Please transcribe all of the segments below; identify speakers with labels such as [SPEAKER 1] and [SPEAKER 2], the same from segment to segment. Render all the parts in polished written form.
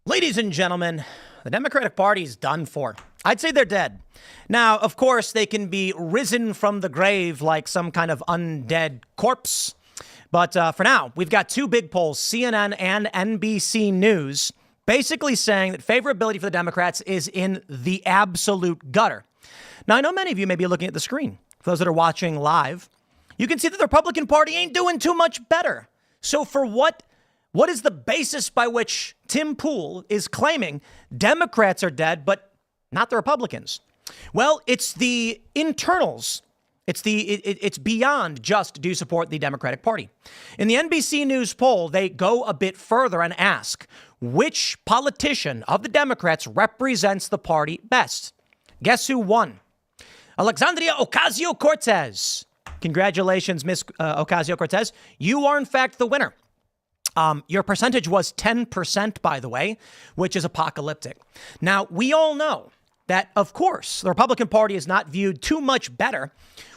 [SPEAKER 1] Ladies and gentlemen, the Democratic Party is done for. I'd say they're dead. Now, of course, they can be risen from the grave like some kind of undead corpse. But for now, we've got two big polls, CNN and NBC News, basically saying that favorability for the Democrats is in the absolute gutter. Now, I know many of you may be looking at the screen. For those that are watching live, you can see that the Republican Party ain't doing too much better. So for what is the basis by which Tim Pool is claiming Democrats are dead, but not the Republicans? Well, it's the internals. It's beyond just do you support the Democratic Party. In the NBC News poll, they go a bit further and ask which politician of the Democrats represents the party best. Guess who won? Alexandria Ocasio-Cortez. Congratulations, Miss Ocasio-Cortez. You are, in fact, the winner. Your percentage was 10%, by the way, which is apocalyptic. Now, we all know that, of course, the Republican Party is not viewed too much better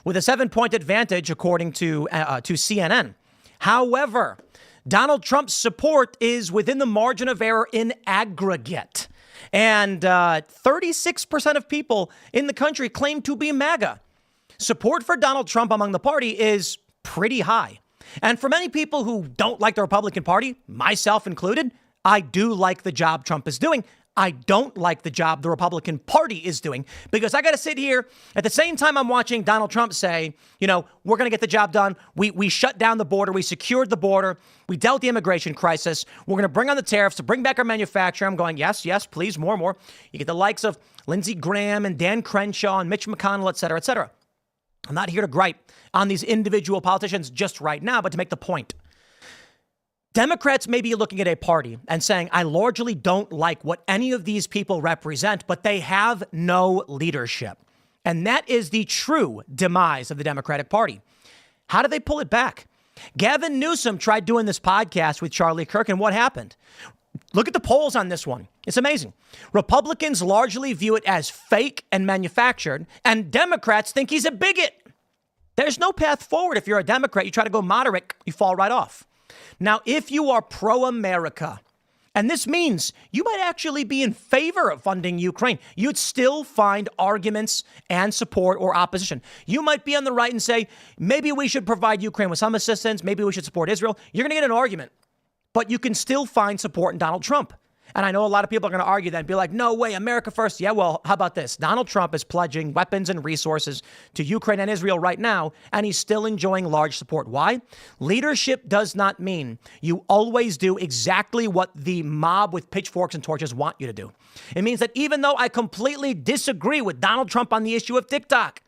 [SPEAKER 1] with a 7-point advantage, according to CNN. However, Donald Trump's support is within the margin of error in aggregate. And 36% of people in the country claim to be MAGA. Support for Donald Trump among the party is pretty high. And for many people who don't like the Republican Party, myself included, I do like the job Trump is doing. I don't like the job the Republican Party is doing, because I got to sit here at the same time I'm watching Donald Trump say, you know, we're going to get the job done. We shut down the border. We secured the border. We dealt with the immigration crisis. We're going to bring on the tariffs to bring back our manufacturing. I'm going, yes, please, more. You get the likes of Lindsey Graham and Dan Crenshaw and Mitch McConnell, et cetera, et cetera. I'm not here to gripe on these individual politicians just right now, but to make the point. Democrats may be looking at a party and saying, I largely don't like what any of these people represent, but they have no leadership. And that is the true demise of the Democratic Party. How do they pull it back? Gavin Newsom tried doing this podcast with Charlie Kirk, and what happened? Look at the polls on this one. It's amazing. Republicans largely view it as fake and manufactured, and Democrats think he's a bigot. There's no path forward. If you're a Democrat, you try to go moderate, you fall right off. Now, if you are pro-America, and this means you might actually be in favor of funding Ukraine, you'd still find arguments and support or opposition. You might be on the right and say, maybe we should provide Ukraine with some assistance. Maybe we should support Israel. You're going to get an argument, but you can still find support in Donald Trump. And I know a lot of people are going to argue that and be like, no way, America first. Yeah, well, how about this? Donald Trump is pledging weapons and resources to Ukraine and Israel right now, and he's still enjoying large support. Why? Leadership does not mean you always do exactly what the mob with pitchforks and torches want you to do. It means that even though I completely disagree with Donald Trump on the issue of TikTok,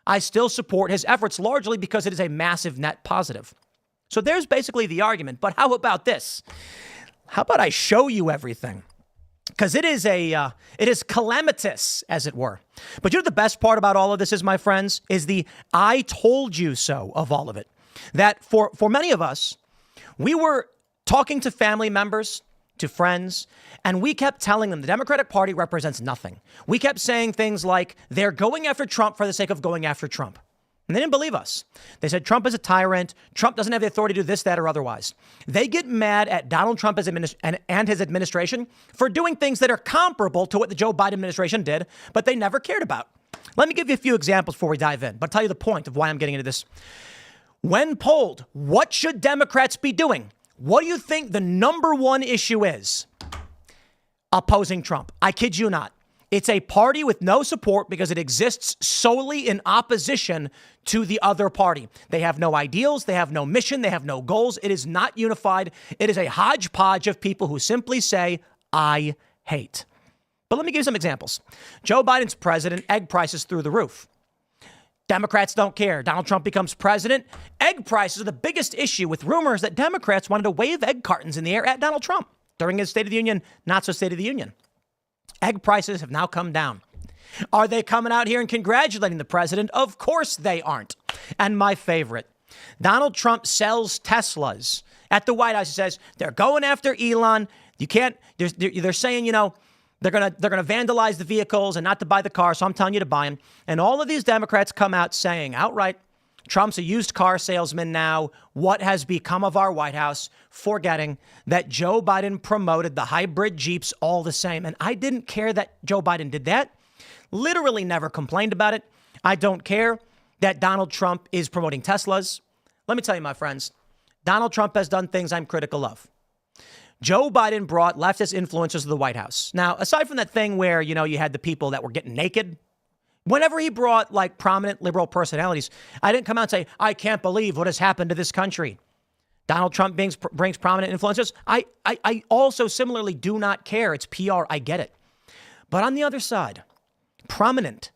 [SPEAKER 1] I still support his efforts largely because it is a massive net positive. So there's basically the argument. But how about this? How about I show you everything? Because it is calamitous, as it were. But you know the best part about all of this is, my friends, is the I told you so of all of it. That for many of us, we were talking to family members, to friends, and we kept telling them the Democratic Party represents nothing. We kept saying things like, they're going after Trump for the sake of going after Trump. And they didn't believe us. They said Trump is a tyrant. Trump doesn't have the authority to do this, that, or otherwise. They get mad at Donald Trump and his administration for doing things that are comparable to what the Joe Biden administration did, but they never cared about. Let me give you a few examples before we dive in, but I'll tell you the point of why I'm getting into this. When polled, what should Democrats be doing? What do you think the number one issue is? Opposing Trump. I kid you not. It's a party with no support because it exists solely in opposition to the other party. They have no ideals. They have no mission. They have no goals. It is not unified. It is a hodgepodge of people who simply say, I hate. But let me give you some examples. Joe Biden's president, egg prices through the roof. Democrats don't care. Donald Trump becomes president. Egg prices are the biggest issue, with rumors that Democrats wanted to wave egg cartons in the air at Donald Trump during his State of the Union, not so State of the Union. Egg prices have now come down. Are they coming out here and congratulating the president? Of course they aren't. And my favorite, Donald Trump sells Teslas at the White House. He says they're going after Elon. You can't. They're saying, you know, they're gonna vandalize the vehicles and not to buy the car. So I'm telling you to buy them. And all of these Democrats come out saying outright, Trump's a used car salesman now. What has become of our White House? Forgetting that Joe Biden promoted the hybrid Jeeps all the same. And I didn't care that Joe Biden did that. Literally never complained about it. I don't care that Donald Trump is promoting Teslas. Let me tell you, my friends, Donald Trump has done things I'm critical of. Joe Biden brought leftist influencers to the White House. Now, aside from that thing where, you had the people that were getting naked, whenever he brought like prominent liberal personalities, I didn't come out and say, I can't believe what has happened to this country. Donald Trump brings prominent influencers. I also similarly do not care. It's PR. I get it. But on the other side, prominent.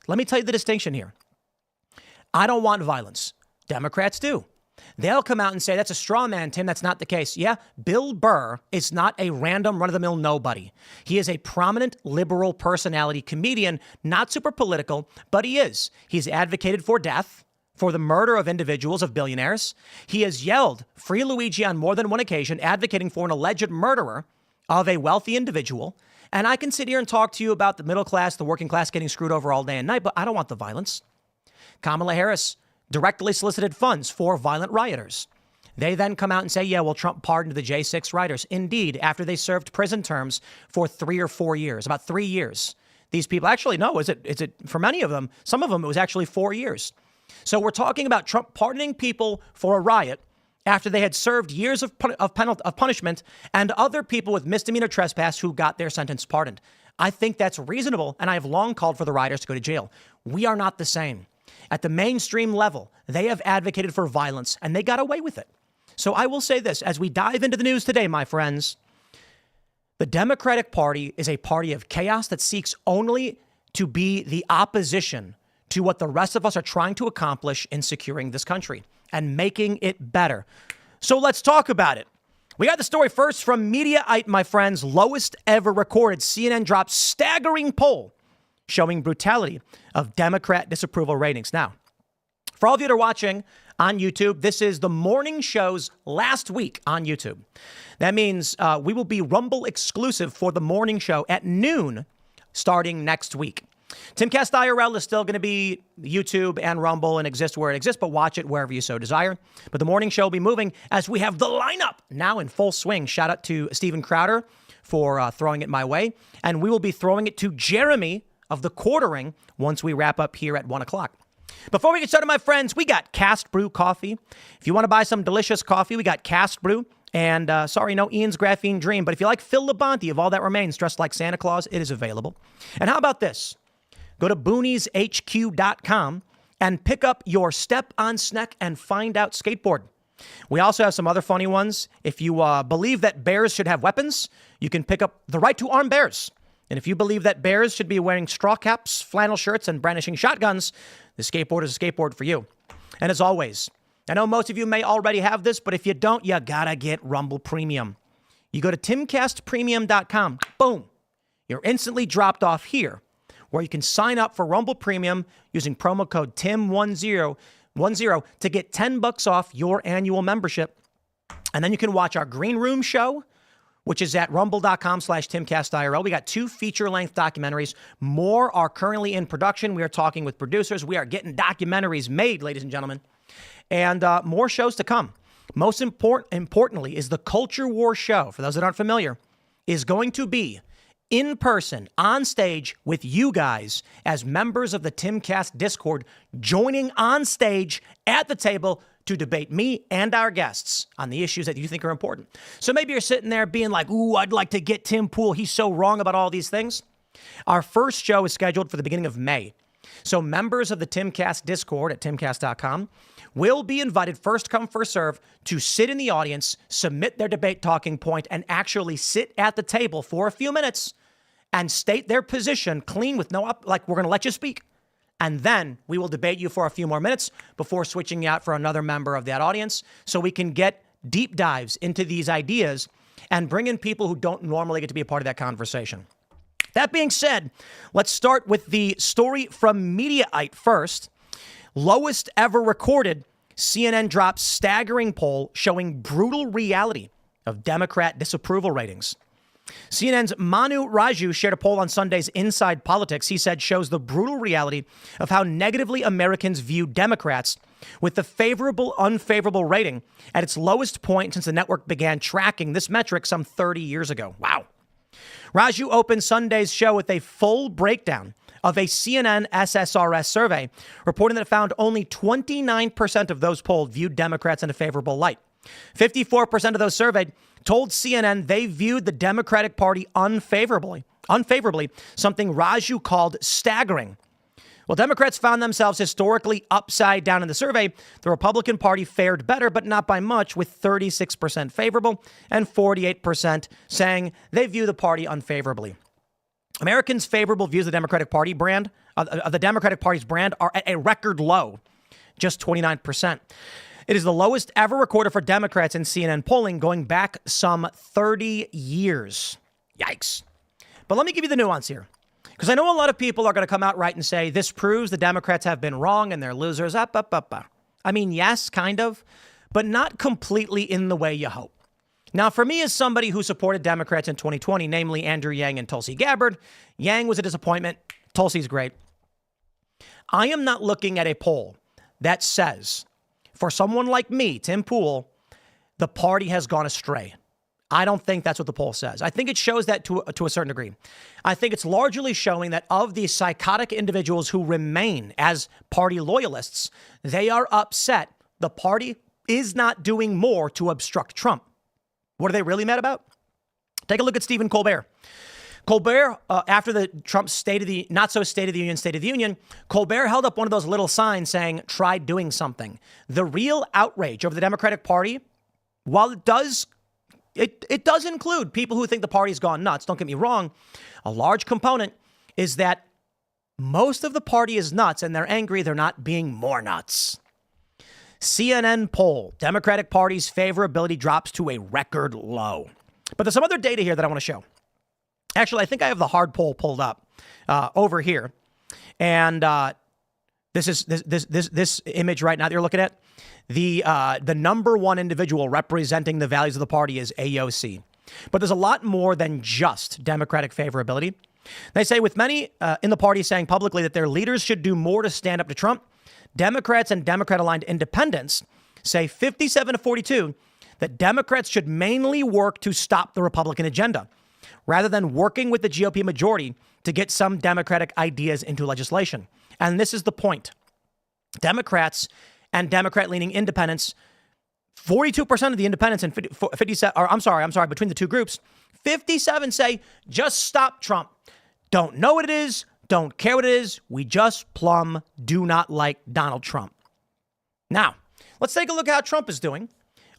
[SPEAKER 1] Let me tell you the distinction here. I don't want violence. Democrats do. They'll come out and say, that's a straw man, Tim. That's not the case. Yeah, Bill Burr is not a random run-of-the-mill nobody. He is a prominent liberal personality comedian, not super political, but he is. He's advocated for death, for the murder of individuals, of billionaires. He has yelled Free Luigi on more than one occasion, advocating for an alleged murderer of a wealthy individual. And I can sit here and talk to you about the middle class, the working class getting screwed over all day and night, but I don't want the violence. Kamala Harris directly solicited funds for violent rioters. They then come out and say, yeah, well, Trump pardoned the J6 rioters. Indeed, after they served prison terms for 3 or 4 years, about 3 years. These people actually, no, is it for many of them, some of them, it was actually 4 years. So we're talking about Trump pardoning people for a riot after they had served years of punishment, and other people with misdemeanor trespass who got their sentence pardoned. I think that's reasonable, and I have long called for the rioters to go to jail. We are not the same. At the mainstream level, they have advocated for violence, and they got away with it. So I will say this, as we dive into the news today, my friends, the Democratic Party is a party of chaos that seeks only to be the opposition to what the rest of us are trying to accomplish in securing this country and making it better. So let's talk about it. We got the story first from Mediaite, my friends. Lowest ever recorded. CNN drops staggering poll showing brutality of Democrat disapproval ratings. Now, for all of you that are watching on YouTube, this is the morning show's last week on YouTube. That means we will be Rumble exclusive for the morning show at noon starting next week. Timcast IRL is still going to be YouTube and Rumble and exist where it exists, but watch it wherever you so desire. But the morning show will be moving as we have the lineup now in full swing. Shout out to Steven Crowder for throwing it my way. And we will be throwing it to Jeremy of the Quartering once we wrap up here at 1 o'clock. Before we get started, my friends, we got Cast Brew Coffee. If you want to buy some delicious coffee, we got Cast Brew. And sorry, no Ian's Graphene Dream. But if you like Phil Labonte of All That Remains, dressed like Santa Claus, it is available. And how about this? Go to boonieshq.com and pick up your Step on Sneck and Find Out skateboard. We also have some other funny ones. If you believe that bears should have weapons, you can pick up the right to arm bears. And if you believe that bears should be wearing straw caps, flannel shirts, and brandishing shotguns, the skateboard is a skateboard for you. And as always, I know most of you may already have this, but if you don't, you gotta get Rumble Premium. You go to timcastpremium.com. Boom. You're instantly dropped off here, where you can sign up for Rumble Premium using promo code TIM10 to get $10 off your annual membership. And then you can watch our Green Room show, which is at rumble.com/TimcastIRL. We got 2 feature-length documentaries. More are currently in production. We are talking with producers. We are getting documentaries made, ladies and gentlemen. And more shows to come. Most importantly is the Culture War show, for those that aren't familiar, is going to be in person, on stage with you guys as members of the Timcast Discord, joining on stage at the table to debate me and our guests on the issues that you think are important. So maybe you're sitting there being like, ooh, I'd like to get Tim Pool. He's so wrong about all these things. Our first show is scheduled for the beginning of May. So members of the Timcast Discord at timcast.com will be invited, first come, first serve, to sit in the audience, submit their debate talking point, and actually sit at the table for a few minutes and state their position clean with no we're going to let you speak. And then we will debate you for a few more minutes before switching you out for another member of that audience so we can get deep dives into these ideas and bring in people who don't normally get to be a part of that conversation. That being said, let's start with the story from Mediaite first. Lowest ever recorded, CNN drops staggering poll showing brutal reality of Democrat disapproval ratings. CNN's Manu Raju shared a poll on Sunday's Inside Politics. He said shows the brutal reality of how negatively Americans view Democrats, with the favorable-unfavorable rating at its lowest point since the network began tracking this metric some 30 years ago. Wow. Raju opened Sunday's show with a full breakdown of a CNN SSRS survey, reporting that it found only 29% of those polled viewed Democrats in a favorable light. 54% of those surveyed told CNN they viewed the Democratic Party unfavorably, something Raju called staggering. Well, Democrats found themselves historically upside down in the survey. The Republican Party fared better, but not by much, with 36% favorable and 48% saying they view the party unfavorably. Americans' favorable views of the Democratic Party brand, of the Democratic Party's brand, are at a record low, just 29%. It is the lowest ever recorded for Democrats in CNN polling, going back some 30 years. Yikes. But let me give you the nuance here, because I know a lot of people are going to come out right and say this proves the Democrats have been wrong and they're losers. I mean, yes, kind of, but not completely in the way you hope. Now, for me, as somebody who supported Democrats in 2020, namely Andrew Yang and Tulsi Gabbard, Yang was a disappointment. Tulsi's great. I am not looking at a poll that says, for someone like me, Tim Pool, the party has gone astray. I don't think that's what the poll says. I think it shows that to a certain degree. I think it's largely showing that of the psychotic individuals who remain as party loyalists, they are upset the party is not doing more to obstruct Trump. What are they really mad about? Take a look at Stephen Colbert. Colbert, after the Trump State of the Union, Colbert held up one of those little signs saying, try doing something. The real outrage over the Democratic Party, while it does include people who think the party's gone nuts, don't get me wrong, a large component is that most of the party is nuts and they're angry they're not being more nuts. CNN poll, Democratic Party's favorability drops to a record low. But there's some other data here that I want to show. Actually, I think I have the hard poll pulled up over here. And this is this image right now that you're looking at. The number one individual representing the values of the party is AOC. But there's a lot more than just Democratic favorability. They say with many in the party saying publicly that their leaders should do more to stand up to Trump, Democrats and Democrat-aligned independents say 57-42 that Democrats should mainly work to stop the Republican agenda, rather than working with the GOP majority to get some Democratic ideas into legislation. And this is the point. Democrats and Democrat-leaning independents, 42% of the independents and 57, or I'm sorry, between the two groups, 57 say, just stop Trump. Don't know what it is. Don't care what it is. We just plumb do not like Donald Trump. Now, let's take a look at how Trump is doing.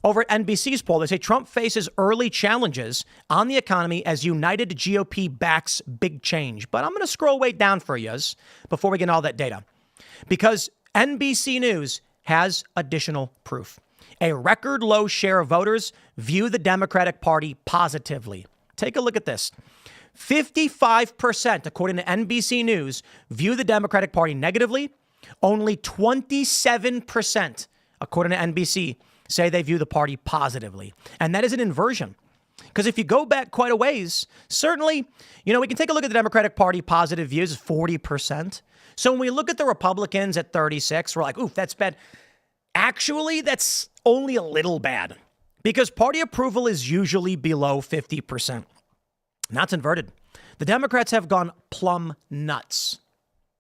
[SPEAKER 1] Over at NBC's poll, they say Trump faces early challenges on the economy as united GOP backs big change. But I'm going to scroll way down for you before we get all that data, because NBC News has additional proof. A record low share of voters view the Democratic Party positively. Take a look at this. 55%, according to NBC News, view the Democratic Party negatively. Only 27%, according to NBC, say they view the party positively. And that is an inversion. Because if you go back quite a ways, certainly, we can take a look at the Democratic Party positive views, 40%. So when we look at the Republicans at 36, we're like, oof, that's bad. Actually, that's only a little bad, because party approval is usually below 50%. Now it's inverted. The Democrats have gone plumb nuts.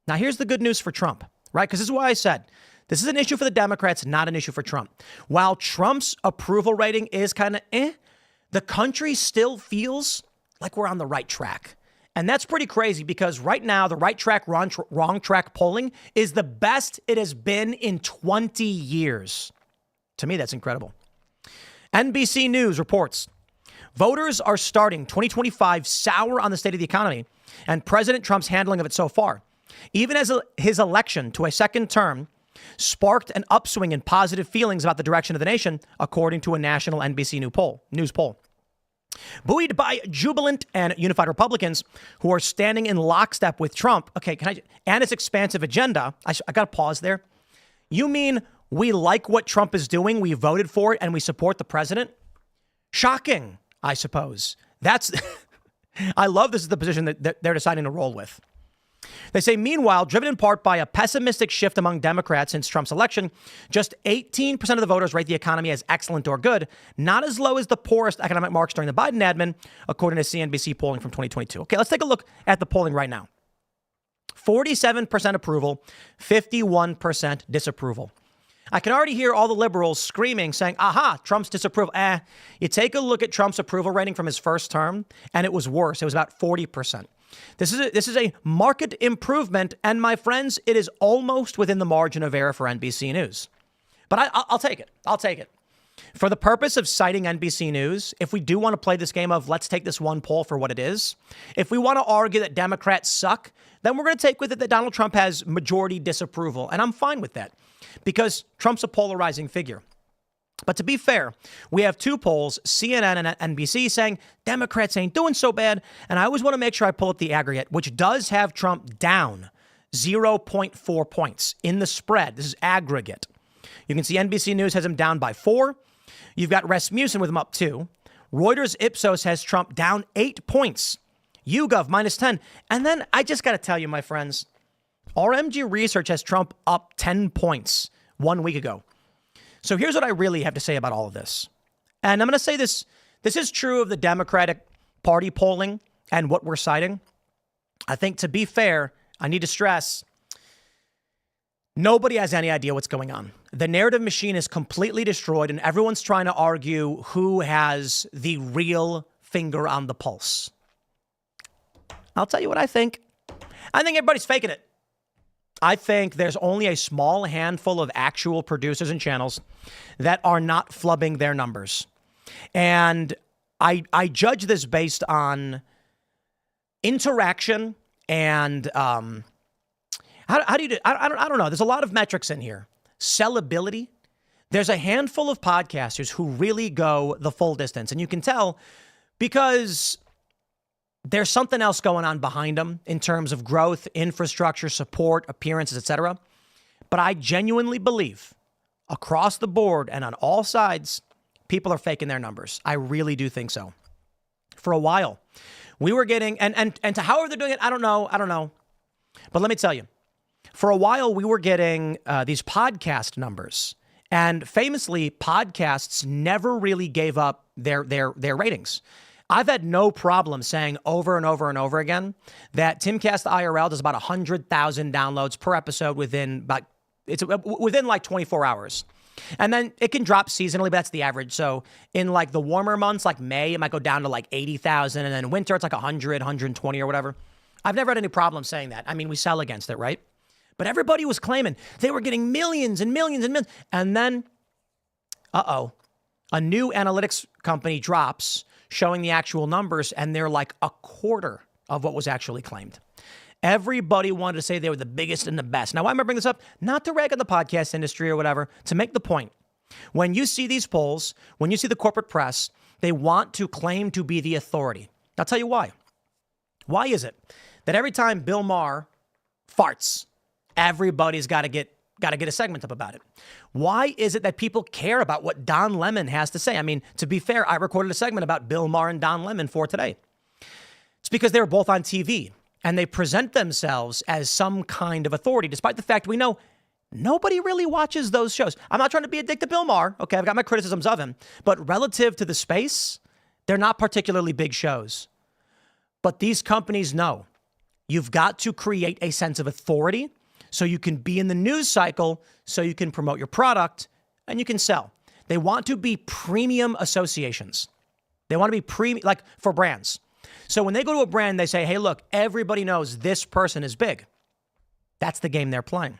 [SPEAKER 1] Now, here's the good news for Trump, right? Because this is why I said this is an issue for the Democrats, not an issue for Trump. While Trump's approval rating is kind of the country still feels like we're on the right track. And that's pretty crazy, because right now, the right track, wrong track polling is the best it has been in 20 years. To me, that's incredible. NBC News reports voters are starting 2025 sour on the state of the economy and President Trump's handling of it so far, even as his election to a second term sparked an upswing in positive feelings about the direction of the nation, according to a national NBC news poll. Buoyed by jubilant and unified Republicans who are standing in lockstep with Trump. Okay, and his expansive agenda. I got to pause there. You mean we like what Trump is doing, we voted for it, and we support the president? Shocking, I suppose. That's I love this is the position that they're deciding to roll with. They say, meanwhile, driven in part by a pessimistic shift among Democrats since Trump's election, just 18% of the voters rate the economy as excellent or good, not as low as the poorest economic marks during the Biden admin, according to CNBC polling from 2022. Okay, let's take a look at the polling right now. 47% approval, 51% disapproval. I can already hear all the liberals screaming, saying, aha, Trump's disapproval. You take a look at Trump's approval rating from his first term, and it was worse. It was about 40%. This is a marked improvement, and my friends, it is almost within the margin of error for NBC News. But I'll take it. I'll take it. For the purpose of citing NBC News, if we do want to play this game of let's take this one poll for what it is, if we want to argue that Democrats suck, then we're going to take with it that Donald Trump has majority disapproval, and I'm fine with that because Trump's a polarizing figure. But to be fair, we have two polls, CNN and NBC, saying Democrats ain't doing so bad. And I always want to make sure I pull up the aggregate, which does have Trump down 0.4 points in the spread. This is aggregate. You can see NBC News has him down by 4. You've got Rasmussen with him up 2. Reuters Ipsos has Trump down 8 points. YouGov minus 10. And then I just got to tell you, my friends, RMG Research has Trump up 10 points 1 week ago. So here's what I really have to say about all of this. And I'm going to say this. This is true of the Democratic Party polling and what we're citing. I think to be fair, I need to stress nobody has any idea what's going on. The narrative machine is completely destroyed and everyone's trying to argue who has the real finger on the pulse. I'll tell you what I think. I think everybody's faking it. I think there's only a small handful of actual producers and channels that are not flubbing their numbers. And I judge this based on interaction and how do you do? I don't know. There's a lot of metrics in here. Sellability. There's a handful of podcasters who really go the full distance. And you can tell because there's something else going on behind them in terms of growth, infrastructure, support, appearances, etc. But I genuinely believe across the board and on all sides, people are faking their numbers. I really do think so. For a while, we were getting, and to however they're doing it, I don't know. But let me tell you, for a while, we were getting these podcast numbers. And famously, podcasts never really gave up their ratings. I've had no problem saying over and over and over again that Timcast IRL does about 100,000 downloads per episode within like 24 hours. And then it can drop seasonally, but that's the average. So in like the warmer months, like May, it might go down to like 80,000. And then winter, it's like 100, 120 or whatever. I've never had any problem saying that. I mean, we sell against it, right? But everybody was claiming they were getting millions and millions and millions. And then, a new analytics company drops showing the actual numbers, and they're like a quarter of what was actually claimed. Everybody wanted to say they were the biggest and the best. Now, why am I bringing this up? Not to rag on the podcast industry or whatever, to make the point. When you see these polls, when you see the corporate press, they want to claim to be the authority. I'll tell you why. Why is it that every time Bill Maher farts, everybody's got to get a segment up about it? Why is it that people care about what Don Lemon has to say? I mean, to be fair, I recorded a segment about Bill Maher and Don Lemon for today. It's because they were both on TV and they present themselves as some kind of authority, despite the fact we know nobody really watches those shows. I'm not trying to be a dick to Bill Maher. Okay, I've got my criticisms of him. But relative to the space, they're not particularly big shows. But these companies know you've got to create a sense of authority so you can be in the news cycle, so you can promote your product, and you can sell. They want to be premium associations. They want to be premium, like for brands. So when they go to a brand, they say, hey, look, everybody knows this person is big. That's the game they're playing.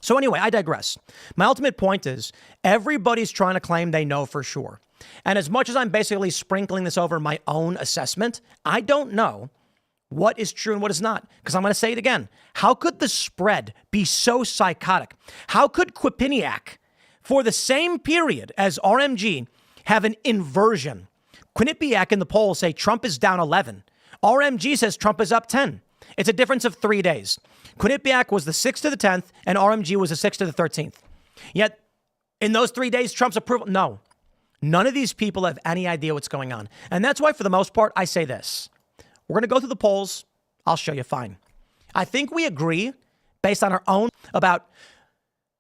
[SPEAKER 1] So anyway, I digress. My ultimate point is everybody's trying to claim they know for sure. And as much as I'm basically sprinkling this over my own assessment, I don't know what is true and what is not. Because I'm going to say it again. How could the spread be so psychotic? How could Quinnipiac, for the same period as RMG, have an inversion? Quinnipiac in the poll say Trump is down 11. RMG says Trump is up 10. It's a difference of 3 days. Quinnipiac was the 6th to the 10th, and RMG was the 6th to the 13th. Yet, in those 3 days, Trump's approval, no. None of these people have any idea what's going on. And that's why, for the most part, I say this. We're going to go through the polls. I'll show you fine. I think we agree based on our own about,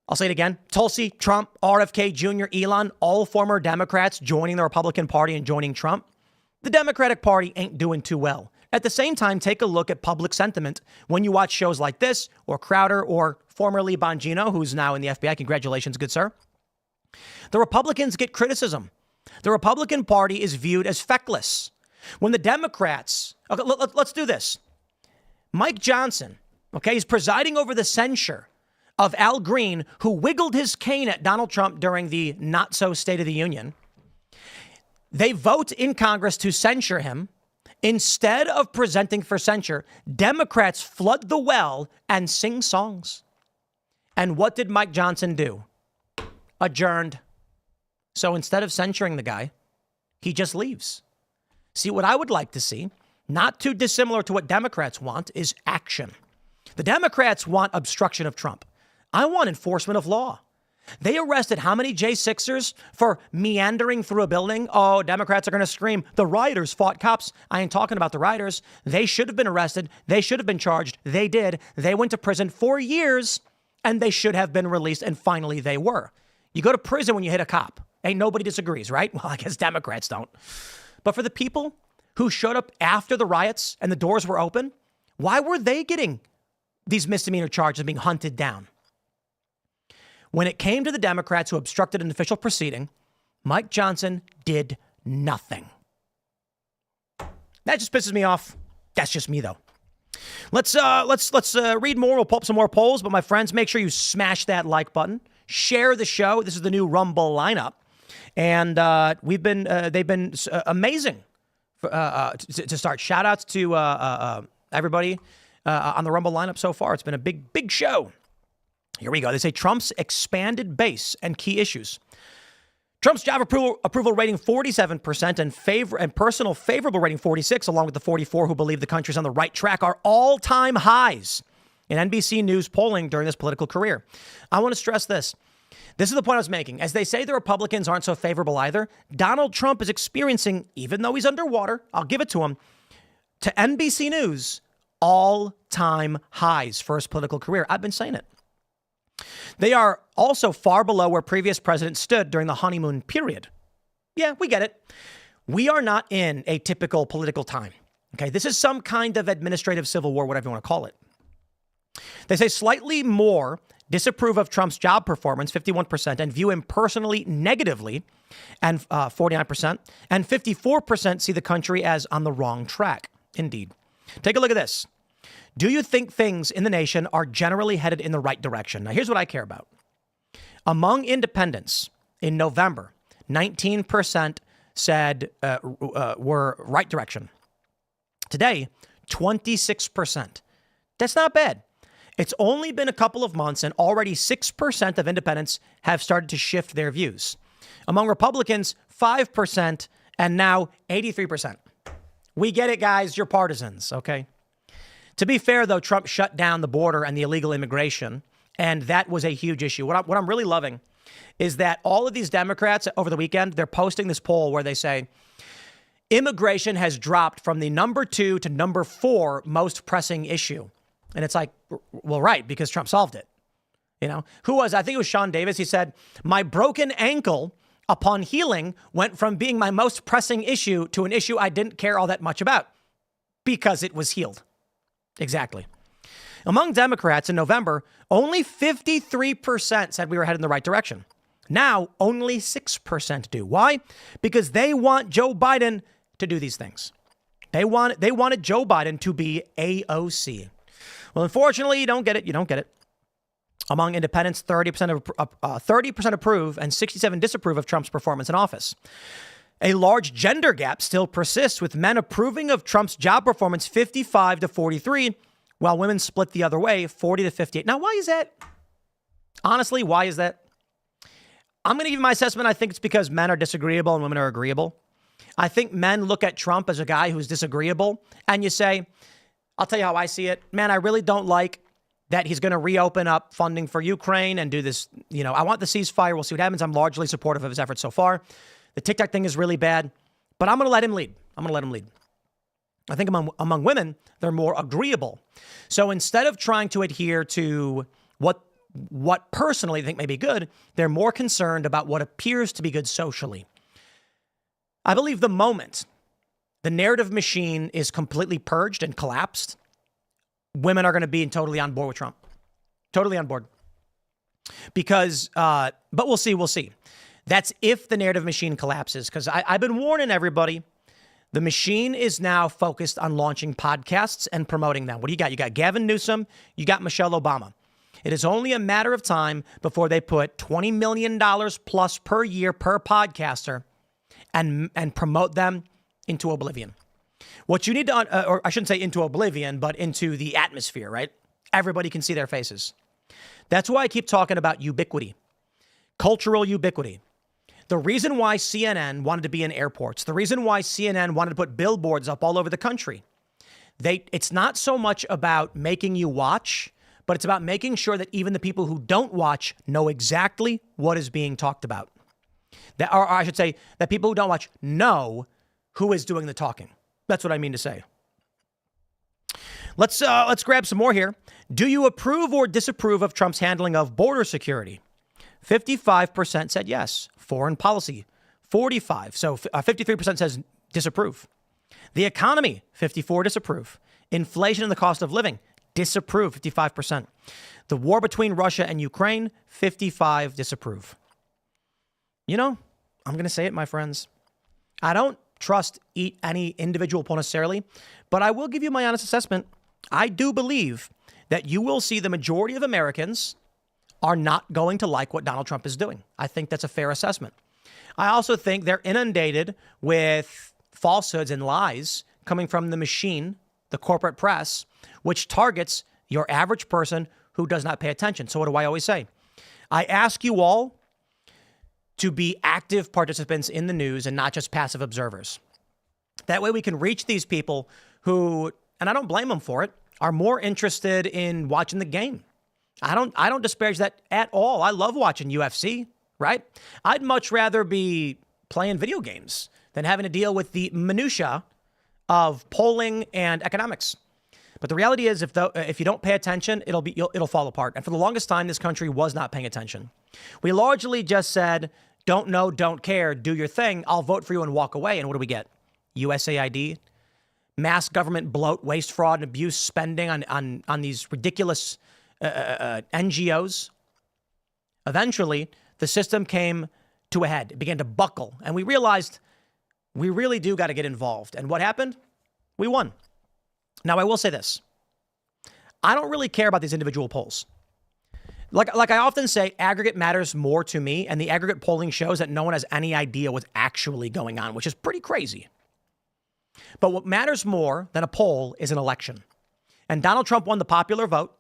[SPEAKER 1] I'll say it again, Tulsi, Trump, RFK Jr., Elon, all former Democrats joining the Republican Party and joining Trump. The Democratic Party ain't doing too well. At the same time, take a look at public sentiment when you watch shows like this, or Crowder, or formerly Bongino, who's now in the FBI. Congratulations, good sir. The Republicans get criticism. The Republican Party is viewed as feckless. When the Democrats, okay, let's do this. Mike Johnson, okay, he's presiding over the censure of Al Green, who wiggled his cane at Donald Trump during the not-so State of the Union. They vote in Congress to censure him. Instead of presenting for censure, Democrats flood the well and sing songs. And what did Mike Johnson do? Adjourned. So instead of censuring the guy, he just leaves. See, what I would like to see, not too dissimilar to what Democrats want, is action. The Democrats want obstruction of Trump. I want enforcement of law. They arrested how many J6ers for meandering through a building? Oh, Democrats are going to scream, the rioters fought cops. I ain't talking about the rioters. They should have been arrested. They should have been charged. They did. They went to prison for years, and they should have been released, and finally they were. You go to prison when you hit a cop. Ain't nobody disagrees, right? Well, I guess Democrats don't. But for the people who showed up after the riots and the doors were open, why were they getting these misdemeanor charges being hunted down? When it came to the Democrats who obstructed an official proceeding, Mike Johnson did nothing. That just pisses me off. That's just me, though. Let's read more. We'll pull up some more polls. But my friends, make sure you smash that like button. Share the show. This is the new Rumble lineup, and they've been amazing to start. Shout outs to everybody on the Rumble lineup so far. It's been a big show. Here we go. They say Trump's expanded base and key issues. Trump's job approval rating 47% and personal favorable rating 46, along with the 44 who believe the country's on the right track, are all-time highs in NBC News polling during this political career. I want to stress this. This is the point I was making. As they say the Republicans aren't so favorable either, Donald Trump is experiencing, even though he's underwater, I'll give it to him, to NBC News, all-time highs for his political career. I've been saying it. They are also far below where previous presidents stood during the honeymoon period. Yeah, we get it. We are not in a typical political time. Okay, this is some kind of administrative civil war, whatever you want to call it. They say slightly more disapprove of Trump's job performance, 51%, and view him personally negatively, and 49%, and 54% see the country as on the wrong track. Indeed. Take a look at this. Do you think things in the nation are generally headed in the right direction? Now, here's what I care about. Among independents in November, 19% said were right direction. Today, 26%. That's not bad. It's only been a couple of months, and already 6% of independents have started to shift their views. Among Republicans, 5%, and now 83%. We get it, guys. You're partisans, okay? To be fair, though, Trump shut down the border and the illegal immigration, and that was a huge issue. What I'm really loving is that all of these Democrats over the weekend, they're posting this poll where they say immigration has dropped from the number 2 to number 4 most pressing issue. And it's like, well, right, because Trump solved it. You know, I think it was Sean Davis. He said, my broken ankle upon healing went from being my most pressing issue to an issue I didn't care all that much about because it was healed. Exactly. Among Democrats in November, only 53% said we were headed in the right direction. Now, only 6% do. Why? Because they want Joe Biden to do these things. They wanted Joe Biden to be AOC. Well, unfortunately, you don't get it. You don't get it. Among independents, 30% approve and 67% disapprove of Trump's performance in office. A large gender gap still persists, with men approving of Trump's job performance 55 to 43, while women split the other way, 40 to 58. Now, why is that? Honestly, why is that? I'm going to give you my assessment. I think it's because men are disagreeable and women are agreeable. I think men look at Trump as a guy who's disagreeable, and you say, I'll tell you how I see it. Man, I really don't like that he's going to reopen up funding for Ukraine and do this. You know, I want the ceasefire. We'll see what happens. I'm largely supportive of his efforts so far. The TikTok thing is really bad, but I'm going to let him lead. I think among women, they're more agreeable. So instead of trying to adhere to what personally they think may be good, they're more concerned about what appears to be good socially. I believe the moment the narrative machine is completely purged and collapsed, women are going to be totally on board with Trump. Totally on board. Because, but we'll see. That's if the narrative machine collapses. Because I've been warning everybody, the machine is now focused on launching podcasts and promoting them. What do you got? You got Gavin Newsom. You got Michelle Obama. It is only a matter of time before they put $20 million plus per year per podcaster and promote them into oblivion. What you need to, or I shouldn't say into oblivion, but into the atmosphere, right? Everybody can see their faces. That's why I keep talking about ubiquity, cultural ubiquity. The reason why CNN wanted to be in airports, the reason why CNN wanted to put billboards up all over the country, it's not so much about making you watch, but it's about making sure that even the people who don't watch know exactly what is being talked about. Or I should say that people who don't watch know who is doing the talking. That's what I mean to say. Let's grab some more here. Do you approve or disapprove of Trump's handling of border security? 55% said yes. Foreign policy, 45%. So 53% says disapprove. The economy, 54% disapprove. Inflation and the cost of living, disapprove, 55%. The war between Russia and Ukraine, 55% disapprove. You know, I'm going to say it, my friends. I don't trust any individual poll necessarily, but I will give you my honest assessment. I do believe that you will see the majority of Americans are not going to like what Donald Trump is doing. I think that's a fair assessment. I also think they're inundated with falsehoods and lies coming from the machine, the corporate press, which targets your average person who does not pay attention. So what do I always say? I ask you all to be active participants in the news and not just passive observers. That way we can reach these people who, and I don't blame them for it, are more interested in watching the game. I don't disparage that at all. I love watching UFC, right? I'd much rather be playing video games than having to deal with the minutia of polling and economics. But the reality is, if you don't pay attention, it'll fall apart. And for the longest time, this country was not paying attention. We largely just said, don't know, don't care, do your thing. I'll vote for you and walk away. And what do we get? USAID, mass government bloat, waste, fraud, and abuse spending on these ridiculous NGOs. Eventually, the system came to a head. It began to buckle. And we realized we really do got to get involved. And what happened? We won. Now, I will say this. I don't really care about these individual polls. Like I often say, aggregate matters more to me. And the aggregate polling shows that no one has any idea what's actually going on, which is pretty crazy. But what matters more than a poll is an election. And Donald Trump won the popular vote.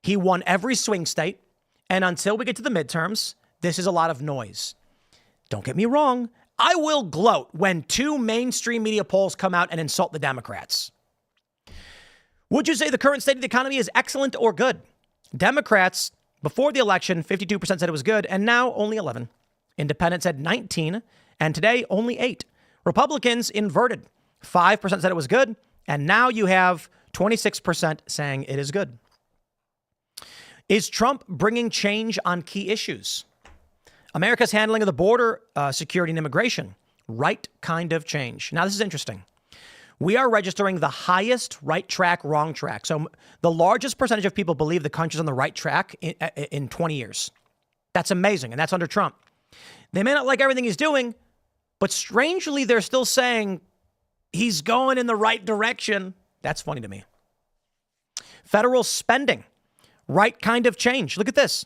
[SPEAKER 1] He won every swing state. And until we get to the midterms, this is a lot of noise. Don't get me wrong. I will gloat when two mainstream media polls come out and insult the Democrats. Would you say the current state of the economy is excellent or good? Democrats, before the election, 52% said it was good, and now only 11. Independents said 19, and today only 8. Republicans inverted. 5% said it was good, and now you have 26% saying it is good. Is Trump bringing change on key issues? America's handling of the border security and immigration. Right kind of change. Now, this is interesting. We are registering the highest right track, wrong track. So the largest percentage of people believe the country's on the right track in 20 years. That's amazing. And that's under Trump. They may not like everything he's doing, but strangely, they're still saying he's going in the right direction. That's funny to me. Federal spending. Right kind of change. Look at this.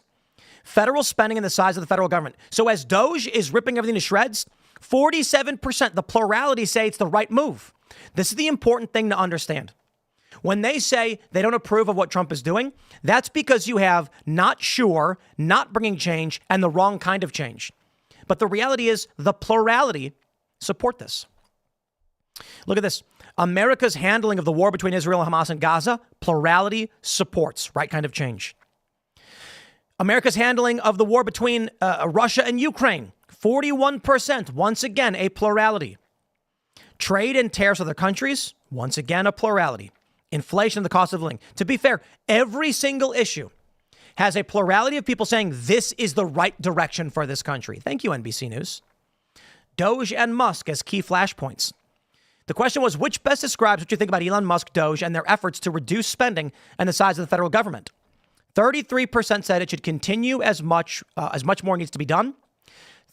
[SPEAKER 1] Federal spending and the size of the federal government. So as Doge is ripping everything to shreds, 47%, the plurality say it's the right move. This is the important thing to understand. When they say they don't approve of what Trump is doing, that's because you have not sure, not bringing change, and the wrong kind of change. But the reality is the plurality support this. Look at this. America's handling of the war between Israel and Hamas and Gaza, plurality supports right kind of change. America's handling of the war between Russia and Ukraine, 41%, once again, a plurality. Trade and tariffs with other countries, Once again, a plurality. Inflation, the cost of living. To be fair, every single issue has a plurality of people saying this is the right direction for this country. Thank you, NBC News. Doge and Musk as key flashpoints. The question was, which best describes what you think about Elon Musk, Doge, and their efforts to reduce spending and the size of the federal government? 33% said it should continue as much more needs to be done.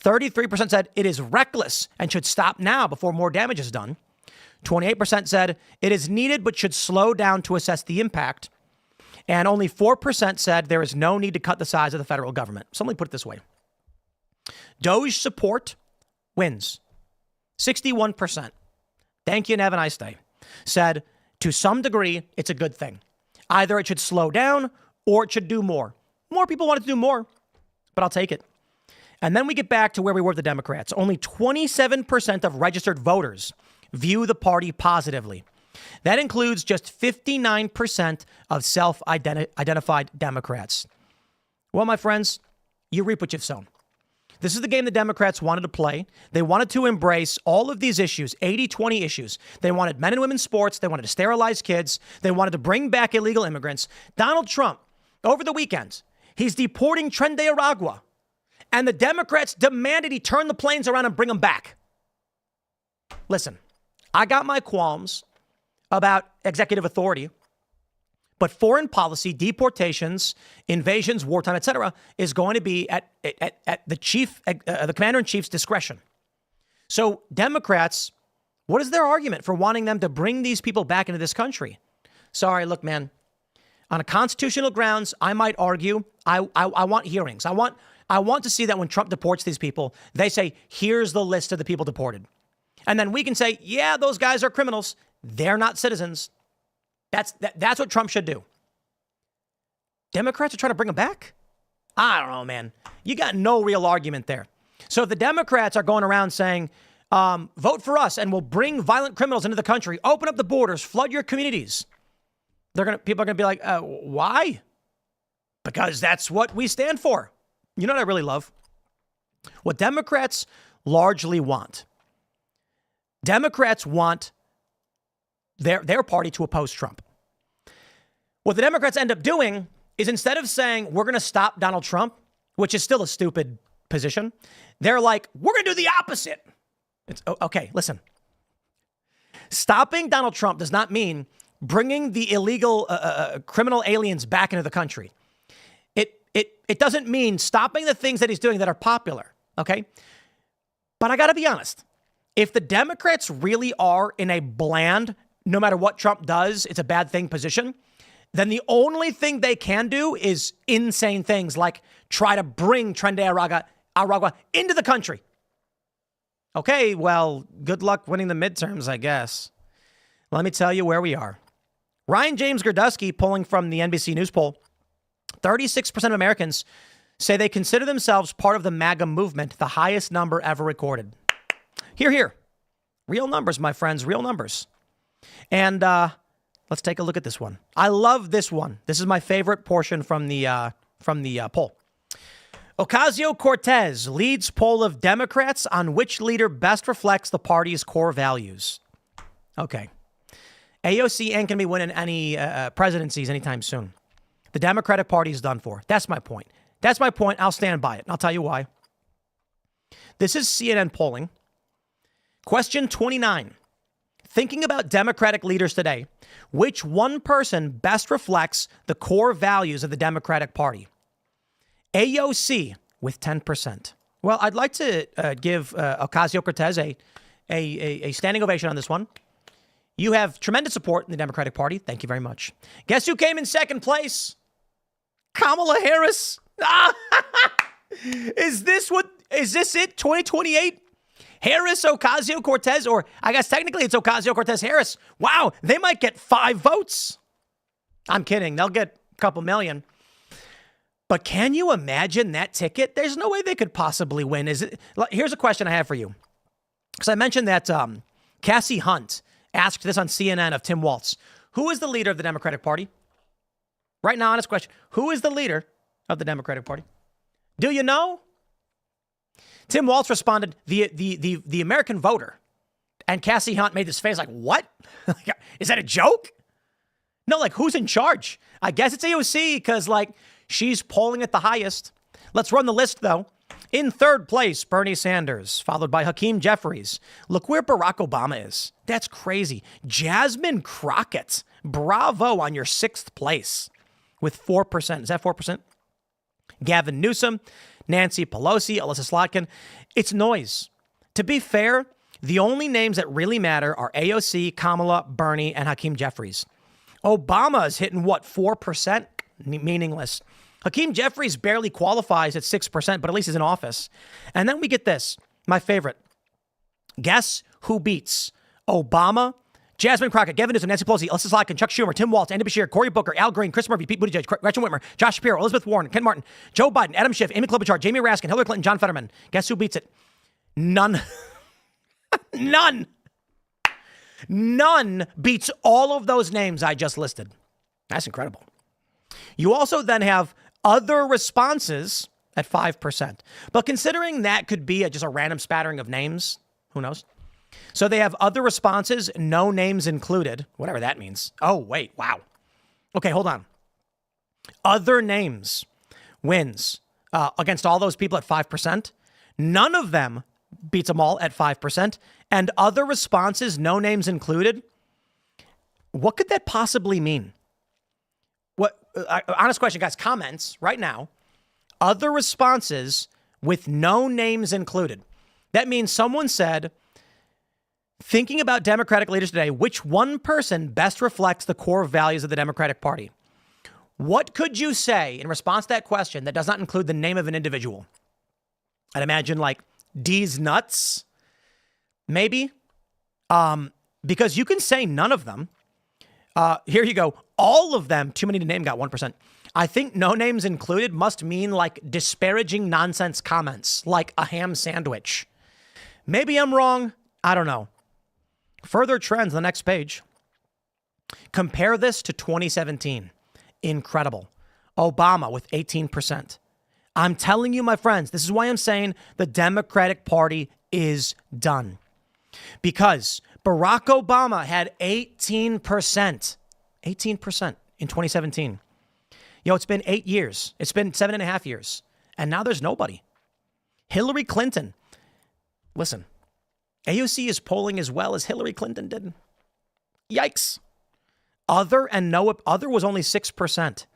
[SPEAKER 1] 33% said it is reckless and should stop now before more damage is done. 28% said it is needed but should slow down to assess the impact. And only 4% said there is no need to cut the size of the federal government. So let me put it this way. Doge support wins. 61%. Thank you and have a nice day. Said to some degree, it's a good thing. Either it should slow down or it should do more. More people want it to do more, but I'll take it. And then we get back to where we were with the Democrats. Only 27% of registered voters view the party positively. That includes just 59% of self-identified Democrats. Well, my friends, you reap what you've sown. This is the game the Democrats wanted to play. They wanted to embrace all of these issues, 80-20 issues. They wanted men and women's sports. They wanted to sterilize kids. They wanted to bring back illegal immigrants. Donald Trump, over the weekend, he's deporting Tren de Aragua. And the Democrats demanded he turn the planes around and bring them back. Listen, I got my qualms about executive authority, but foreign policy, deportations, invasions, wartime, etc., is going to be at the commander-in-chief's discretion. So Democrats, what is their argument for wanting them to bring these people back into this country? Sorry, look, man, on a constitutional grounds, I might argue I want hearings. I want to see that when Trump deports these people, they say, here's the list of the people deported. And then we can say, yeah, those guys are criminals. They're not citizens. That's what Trump should do. Democrats are trying to bring them back? I don't know, man. You got no real argument there. So if the Democrats are going around saying, vote for us and we'll bring violent criminals into the country, open up the borders, flood your communities, people are going to be like, why? Because that's what we stand for. You know what I really love? What Democrats largely want. Democrats want their party to oppose Trump. What the Democrats end up doing is instead of saying we're going to stop Donald Trump, which is still a stupid position, they're like, we're going to do the opposite. It's okay, listen. Stopping Donald Trump does not mean bringing the illegal criminal aliens back into the country. It doesn't mean stopping the things that he's doing that are popular, okay? But I got to be honest. If the Democrats really are in a bland, no matter what Trump does, it's a bad thing position, then the only thing they can do is insane things like try to bring Tren de Aragua into the country. Okay, well, good luck winning the midterms, I guess. Let me tell you where we are. Ryan James Gerdusky, polling from the NBC News poll, 36% of Americans say they consider themselves part of the MAGA movement, the highest number ever recorded. Here. Real numbers, my friends, real numbers. And let's take a look at this one. I love this one. This is my favorite portion from the poll. Ocasio-Cortez leads poll of Democrats on which leader best reflects the party's core values. Okay. AOC ain't going to be winning any presidencies anytime soon. The Democratic Party is done for. That's my point. I'll stand by it. And I'll tell you why. This is CNN polling. Question 29. Thinking about Democratic leaders today, which one person best reflects the core values of the Democratic Party? AOC with 10%. Well, I'd like to give Ocasio-Cortez a standing ovation on this one. You have tremendous support in the Democratic Party. Thank you very much. Guess who came in second place? Kamala Harris. Is this it? 2028? Harris, Ocasio-Cortez, or I guess technically it's Ocasio-Cortez-Harris. Wow, they might get 5 votes. I'm kidding. They'll get a couple million. But can you imagine that ticket? There's no way they could possibly win. Here's a question I have for you. Because I mentioned that Cassie Hunt asked this on CNN of Tim Walz. Who is the leader of the Democratic Party? Right now, honest question. Who is the leader of the Democratic Party? Do you know? Tim Walz responded, the American voter. And Cassie Hunt made this face like, what? Is that a joke? No, like, who's in charge? I guess it's AOC because, like, she's polling at the highest. Let's run the list, though. In third place, Bernie Sanders, followed by Hakeem Jeffries. Look where Barack Obama is. That's crazy. Jasmine Crockett, bravo on your sixth place with 4%. Is that 4%? Gavin Newsom, Nancy Pelosi, Alyssa Slotkin. It's noise. To be fair, the only names that really matter are AOC, Kamala, Bernie, and Hakeem Jeffries. Obama is hitting, what, 4%? Meaningless. Hakeem Jeffries barely qualifies at 6%, but at least he's in office. And then we get this, my favorite. Guess who beats Obama, Jasmine Crockett, Gavin Newsom, Nancy Pelosi, Alyssa Slotkin, Chuck Schumer, Tim Walz, Andy Beshear, Cory Booker, Al Green, Chris Murphy, Pete Buttigieg, Gretchen Whitmer, Josh Shapiro, Elizabeth Warren, Ken Martin, Joe Biden, Adam Schiff, Amy Klobuchar, Jamie Raskin, Hillary Clinton, John Fetterman. Guess who beats it? None. None. None beats all of those names I just listed. That's incredible. You also then have other responses at 5%. But considering that could be just a random spattering of names, who knows? So they have other responses, no names included, whatever that means. Oh, wait, wow. Okay, hold on. Other names wins against all those people at 5%. None of them beats them all at 5%. And other responses, no names included. What could that possibly mean? What? Honest question, guys. Comments right now. Other responses with no names included. That means someone said, thinking about Democratic leaders today, which one person best reflects the core values of the Democratic Party? What could you say in response to that question that does not include the name of an individual? I'd imagine like D's nuts, maybe, because you can say none of them. Here you go. All of them, too many to name, got 1%. I think no names included must mean like disparaging nonsense comments, like a ham sandwich. Maybe I'm wrong. I don't know. Further trends on the next page. Compare this to 2017. Incredible. Obama with 18%. I'm telling you, my friends, this is why I'm saying the Democratic Party is done. Because Barack Obama had 18%. 18% in 2017. It's been 8 years. It's been 7.5 years. And now there's nobody. Hillary Clinton. Listen, AOC is polling as well as Hillary Clinton did. Yikes. Other was only 6%.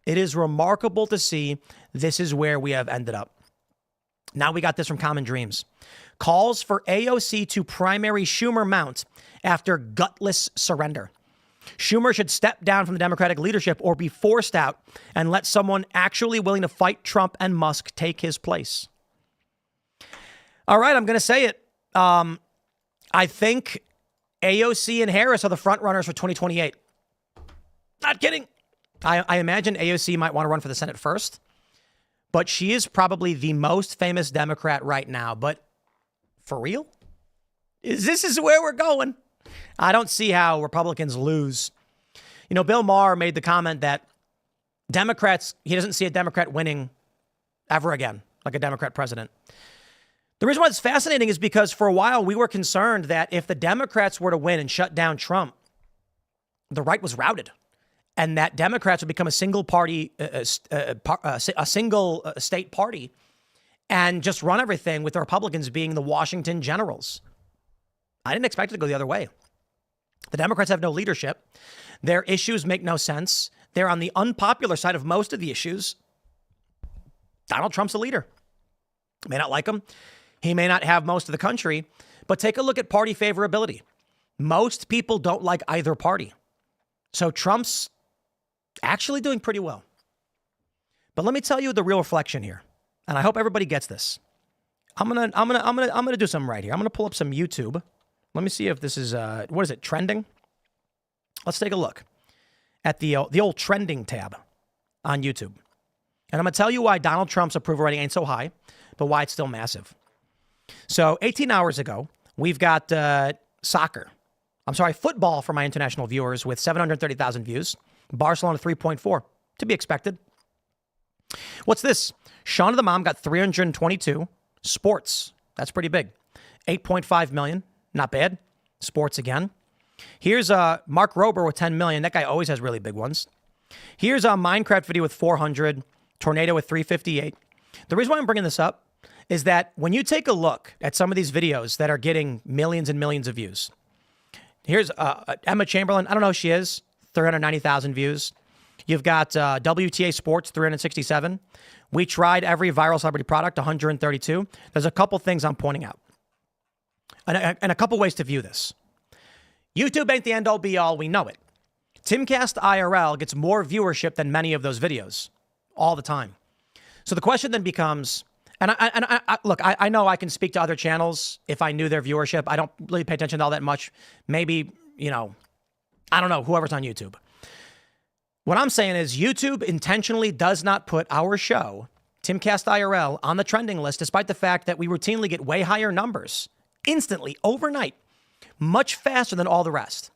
[SPEAKER 1] It is remarkable to see this is where we have ended up. Now we got this from Common Dreams. Calls for AOC to primary Schumer mount after gutless surrender. Schumer should step down from the Democratic leadership or be forced out and let someone actually willing to fight Trump and Musk take his place. All right, I'm going to say it. I think AOC and Harris are the front runners for 2028. Not kidding. I imagine AOC might want to run for the Senate first, but she is probably the most famous Democrat right now. But for real? This is where we're going. I don't see how Republicans lose. Bill Maher made the comment that Democrats, he doesn't see a Democrat winning ever again, like a Democrat president. The reason why it's fascinating is because for a while we were concerned that if the Democrats were to win and shut down Trump, the right was routed and that Democrats would become a single party, a single state party and just run everything with the Republicans being the Washington Generals. I didn't expect it to go the other way. The Democrats have no leadership. Their issues make no sense. They're on the unpopular side of most of the issues. Donald Trump's a leader. May not like him. He may not have most of the country, but take a look at party favorability. Most people don't like either party. So Trump's actually doing pretty well. But let me tell you the real reflection here. And I hope everybody gets this. I'm gonna do something right here. I'm gonna pull up some YouTube. Let me see if this is what is it, trending? Let's take a look at the old trending tab on YouTube. And I'm gonna tell you why Donald Trump's approval rating ain't so high, but why it's still massive. So 18 hours ago, we've got football for my international viewers with 730,000 views. Barcelona 3.4, to be expected. What's this? Shaun of the Mom got 322. Sports, that's pretty big. 8.5 million, not bad. Sports again. Here's Mark Rober with 10 million. That guy always has really big ones. Here's a Minecraft video with 400. Tornado with 358. The reason why I'm bringing this up is that when you take a look at some of these videos that are getting millions and millions of views, here's Emma Chamberlain. I don't know who she is. 390,000 views. You've got WTA Sports, 367. We tried every viral celebrity product, 132. There's a couple things I'm pointing out. And a couple ways to view this. YouTube ain't the end all be all. We know it. Timcast IRL gets more viewership than many of those videos all the time. So the question then becomes, and I know I can speak to other channels if I knew their viewership. I don't really pay attention to all that much. Maybe, I don't know, whoever's on YouTube. What I'm saying is YouTube intentionally does not put our show, Timcast IRL, on the trending list, despite the fact that we routinely get way higher numbers instantly, overnight, much faster than all the rest.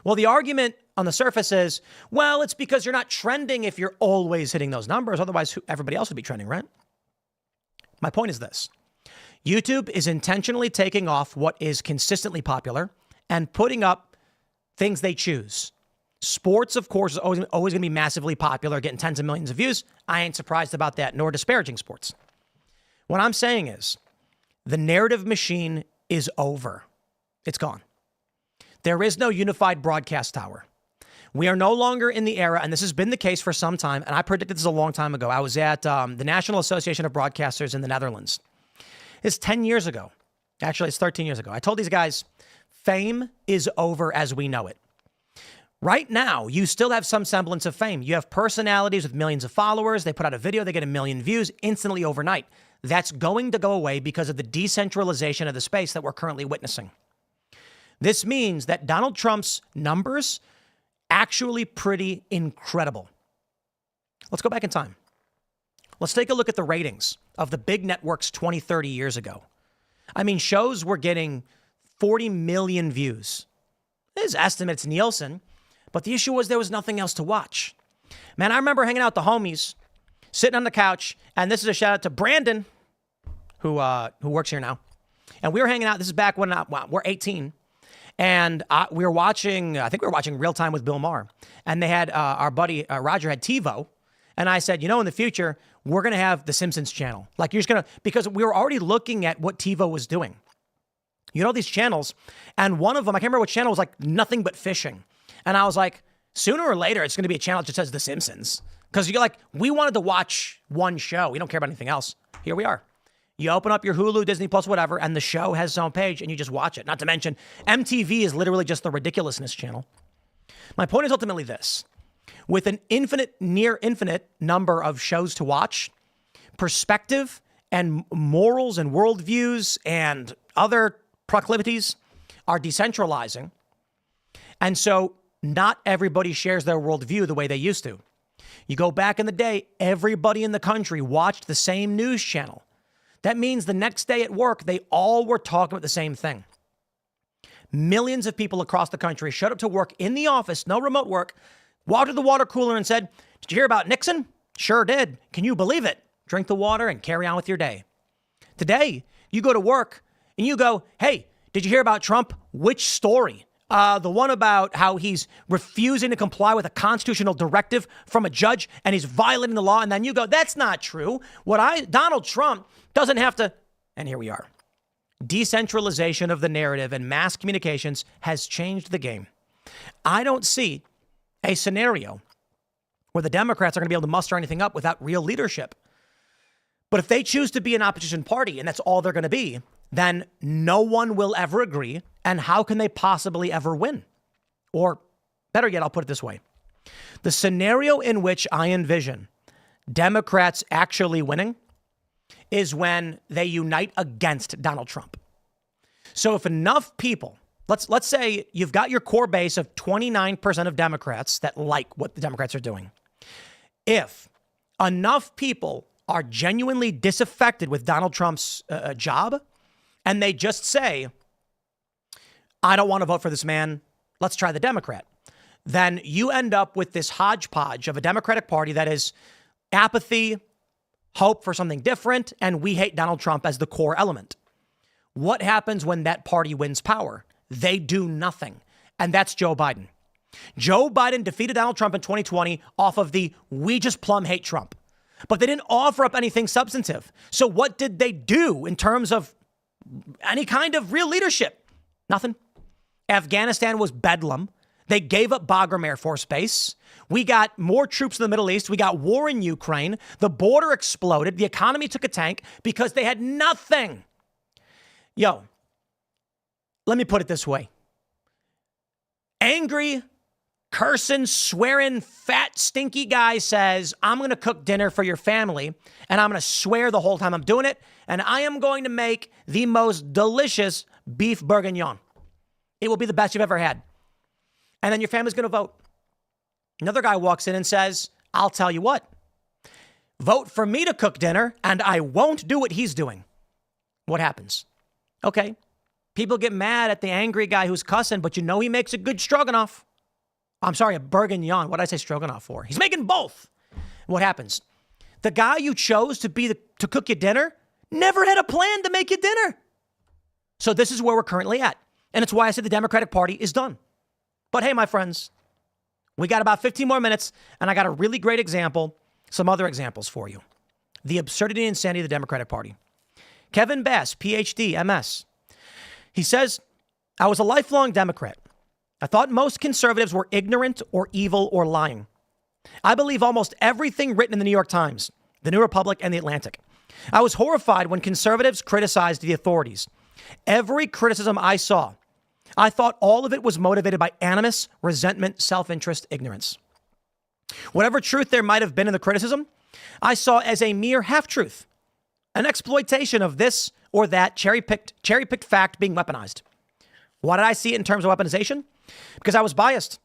[SPEAKER 1] Well, the argument on the surface is, well, it's because you're not trending if you're always hitting those numbers. Otherwise, everybody else would be trending, right? My point is this. YouTube is intentionally taking off what is consistently popular and putting up things they choose. Sports, of course, is always going to be massively popular, getting tens of millions of views. I ain't surprised about that, nor disparaging sports. What I'm saying is the narrative machine is over. It's gone. There is no unified broadcast tower. We are no longer in the era, and this has been the case for some time, and I predicted this a long time ago. I was at the National Association of Broadcasters in the Netherlands. It's 10 years ago. Actually, it's 13 years ago. I told these guys, fame is over as we know it. Right now, you still have some semblance of fame. You have personalities with millions of followers. They put out a video, they get 1 million views instantly overnight. That's going to go away because of the decentralization of the space that we're currently witnessing. This means that Donald Trump's numbers actually pretty incredible. Let's go back in time. Let's take a look at the ratings of the big networks 20, 30 years ago. I mean, shows were getting 40 million views. There's estimates, Nielsen. But the issue was there was nothing else to watch. Man, I remember hanging out with the homies, sitting on the couch, and this is a shout out to Brandon, who works here now. And we were hanging out. This is back when we're 18. And we were watching, I think we were watching Real Time with Bill Maher. And they had, our buddy Roger had TiVo. And I said, in the future, we're going to have the Simpsons channel. Like you're just going to, because we were already looking at what TiVo was doing. These channels. And one of them, I can't remember which channel, was like nothing but fishing. And I was like, sooner or later, it's going to be a channel that just says The Simpsons. Because you're like, we wanted to watch one show. We don't care about anything else. Here we are. You open up your Hulu, Disney Plus, whatever, and the show has its own page, and you just watch it. Not to mention, MTV is literally just the ridiculousness channel. My point is ultimately this. With an near infinite number of shows to watch, perspective and morals and worldviews and other proclivities are decentralizing. And so not everybody shares their worldview the way they used to. You go back in the day, everybody in the country watched the same news channel. That means the next day at work, they all were talking about the same thing. Millions of people across the country showed up to work in the office, no remote work, walked to the water cooler and said, "Did you hear about Nixon?" "Sure did." "Can you believe it?" Drink the water and carry on with your day. Today, you go to work and you go, "Hey, did you hear about Trump?" "Which story?" The one about how he's refusing to comply with a constitutional directive from a judge and he's violating the law." And then you go, "That's not true. Donald Trump doesn't have to." And here we are. Decentralization of the narrative and mass communications has changed the game. I don't see a scenario where the Democrats are going to be able to muster anything up without real leadership. But if they choose to be an opposition party and that's all they're going to be, then no one will ever agree. And how can they possibly ever win? Or better yet, I'll put it this way. The scenario in which I envision Democrats actually winning is when they unite against Donald Trump. So if enough people, let's say you've got your core base of 29% of Democrats that like what the Democrats are doing. If enough people are genuinely disaffected with Donald Trump's job, and they just say, "I don't want to vote for this man, let's try the Democrat," then you end up with this hodgepodge of a Democratic Party that is apathy, hope for something different, and we hate Donald Trump as the core element. What happens when that party wins power? they do nothing. And that's Joe Biden. Joe Biden defeated Donald Trump in 2020 off of the we just plumb hate Trump. But they didn't offer up anything substantive. So what did they do in terms of any kind of real leadership? Nothing. Afghanistan was bedlam. They gave up Bagram Air Force Base. We got more troops in the Middle East. We got war in Ukraine. The border exploded. The economy took a tank because they had nothing. Yo, let me put it this way. Angry, cursing, swearing, fat, stinky guy says, I'm going to cook dinner for your family, and I'm going to swear the whole time I'm doing it, and I am going to make the most delicious beef bourguignon. It will be the best you've ever had. And then your family's going to vote. Another guy walks in and says, I'll tell you what, vote for me to cook dinner, and I won't do what he's doing. What happens? Okay, people get mad at the angry guy who's cussing, but you know he makes a good stroganoff. I'm sorry, a bourguignon. What did I say stroganoff for? He's making both. What happens? The guy you chose to cook you dinner never had a plan to make you dinner. So this is where we're currently at. And it's why I said the Democratic Party is done. But hey, my friends, we got about 15 more minutes, and I got a really great example, some other examples for you. The absurdity and insanity of the Democratic Party. Kevin Bass, PhD, MS. He says, I was a lifelong Democrat. I thought most conservatives were ignorant or evil or lying. I believe almost everything written in the New York Times, the New Republic, and the Atlantic. I was horrified when conservatives criticized the authorities. Every criticism I saw, I thought all of it was motivated by animus, resentment, self-interest, ignorance. Whatever truth there might have been in the criticism, I saw as a mere half-truth, an exploitation of this or that cherry-picked fact being weaponized. Why did I see it in terms of weaponization? Because I was biased.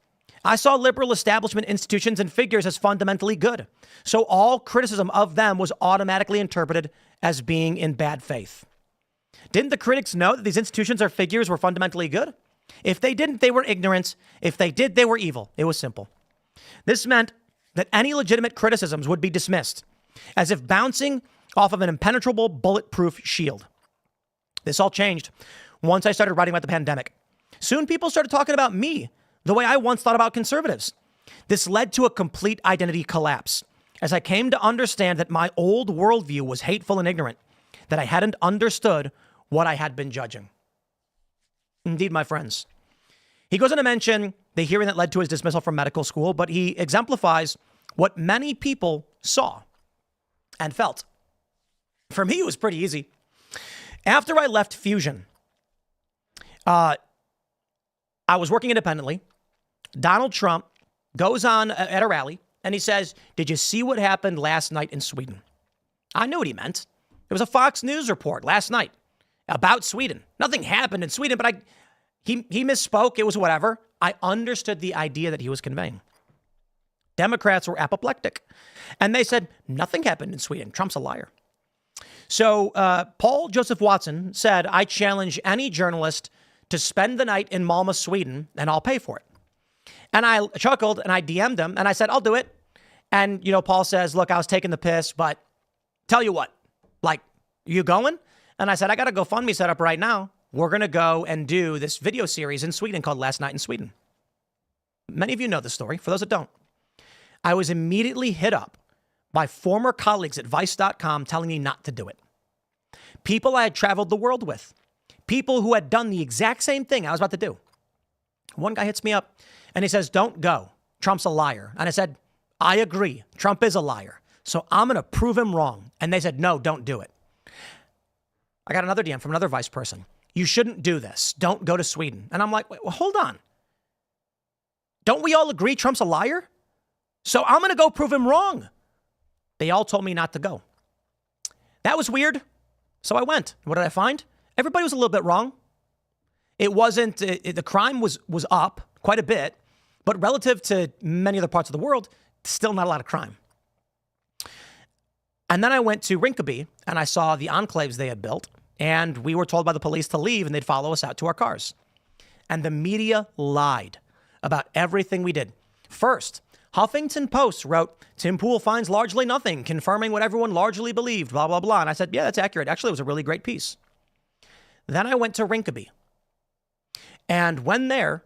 [SPEAKER 1] I saw liberal establishment institutions and figures as fundamentally good. So all criticism of them was automatically interpreted as being in bad faith. Didn't the critics know that these institutions or figures were fundamentally good? If they didn't, they were ignorant. If they did, they were evil. It was simple. This meant that any legitimate criticisms would be dismissed, as if bouncing off of an impenetrable bulletproof shield. This all changed once I started writing about the pandemic. Soon people started talking about me the way I once thought about conservatives. This led to a complete identity collapse, as I came to understand that my old worldview was hateful and ignorant, that I hadn't understood what I had been judging. Indeed, my friends. He goes on to mention the hearing that led to his dismissal from medical school, but he exemplifies what many people saw and felt. For me, it was pretty easy. After I left Fusion, I was working independently. Donald Trump goes on at a rally and he says, did you see what happened last night in Sweden? I knew what he meant. It was a Fox News report last night about Sweden. Nothing happened in Sweden, but he misspoke. It was whatever. I understood the idea that he was conveying. Democrats were apoplectic. And they said, nothing happened in Sweden. Trump's a liar. So Paul Joseph Watson said, I challenge any journalist to spend the night in Malmö, Sweden, and I'll pay for it. And I chuckled and I DM'd him and I said, I'll do it. And, Paul says, look, I was taking the piss, but tell you what, you going? And I said, I got a GoFundMe set up right now. We're going to go and do this video series in Sweden called Last Night in Sweden. Many of you know the story. For those that don't, I was immediately hit up by former colleagues at Vice.com telling me not to do it. People I had traveled the world with. People who had done the exact same thing I was about to do. One guy hits me up and he says, don't go. Trump's a liar. And I said, I agree. Trump is a liar. So I'm going to prove him wrong. And they said, no, don't do it. I got another DM from another vice person. You shouldn't do this. Don't go to Sweden. And I'm like, wait, well, hold on. Don't we all agree Trump's a liar? So I'm going to go prove him wrong. They all told me not to go. That was weird. So I went. What did I find? Everybody was a little bit wrong. It wasn't, the crime was up quite a bit, but relative to many other parts of the world, still not a lot of crime. And then I went to Rinkeby and I saw the enclaves they had built, and we were told by the police to leave and they'd follow us out to our cars. And the media lied about everything we did. First, Huffington Post wrote, Tim Pool finds largely nothing, confirming what everyone largely believed, blah, blah, blah. And I said, yeah, that's accurate. Actually, it was a really great piece. Then I went to Rinkeby. And when there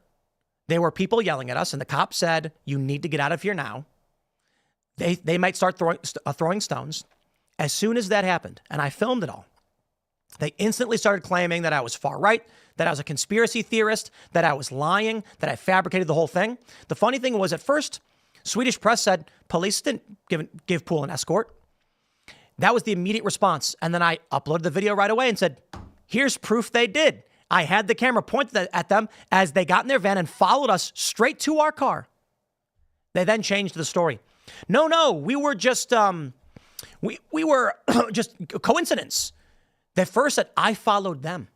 [SPEAKER 1] were people yelling at us, and the cop said, "You need to get out of here now." They might start throwing stones. As soon as that happened, and I filmed it all, they instantly started claiming that I was far right, that I was a conspiracy theorist, that I was lying, that I fabricated the whole thing. The funny thing was, at first, Swedish press said police didn't give Poole an escort. That was the immediate response. And then I uploaded the video right away and said, here's proof they did. I had the camera pointed at them as they got in their van and followed us straight to our car. They then changed the story. No, we were just, we were just a coincidence. They first said, I followed them.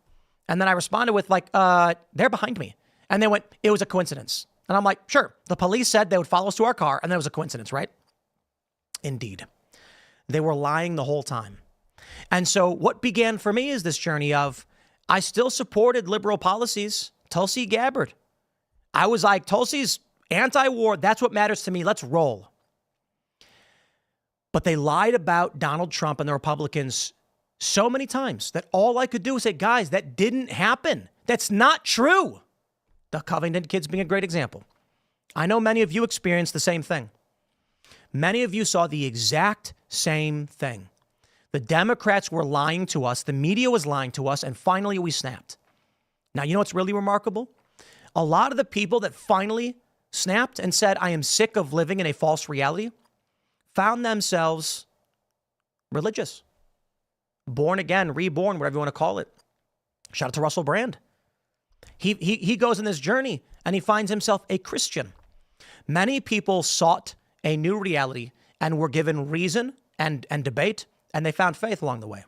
[SPEAKER 1] And then I responded with they're behind me. And they went, it was a coincidence. And I'm like, sure. The police said they would follow us to our car. And that was a coincidence, right? Indeed. They were lying the whole time. And so what began for me is this journey of, I still supported liberal policies. Tulsi Gabbard. I was like, Tulsi's anti-war. That's what matters to me. Let's roll. But they lied about Donald Trump and the Republicans so many times that all I could do was say, guys, that didn't happen. That's not true. The Covington kids being a great example. I know many of you experienced the same thing. Many of you saw the exact same thing. The Democrats were lying to us. The media was lying to us. And finally, we snapped. Now, you know what's really remarkable? A lot of the people that finally snapped and said, I am sick of living in a false reality, found themselves religious. Born again, reborn, whatever you want to call it. Shout out to Russell Brand. He goes on this journey and he finds himself a Christian. Many people sought a new reality and were given reason and debate, and they found faith along the way.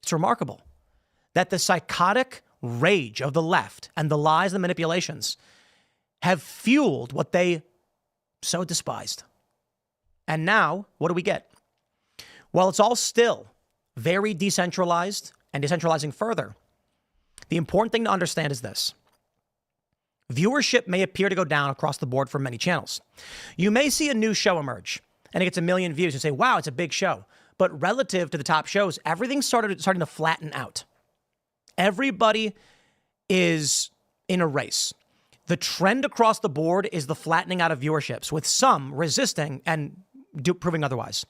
[SPEAKER 1] It's remarkable that the psychotic rage of the left and the lies and manipulations have fueled what they so despised. And now, what do we get? Well, it's all still very decentralized and decentralizing further. The important thing to understand is this. Viewership may appear to go down across the board for many channels. You may see a new show emerge and it gets 1 million views and say, wow, it's a big show. But relative to the top shows, everything's starting to flatten out. Everybody is in a race. The trend across the board is the flattening out of viewerships, with some resisting and proving otherwise.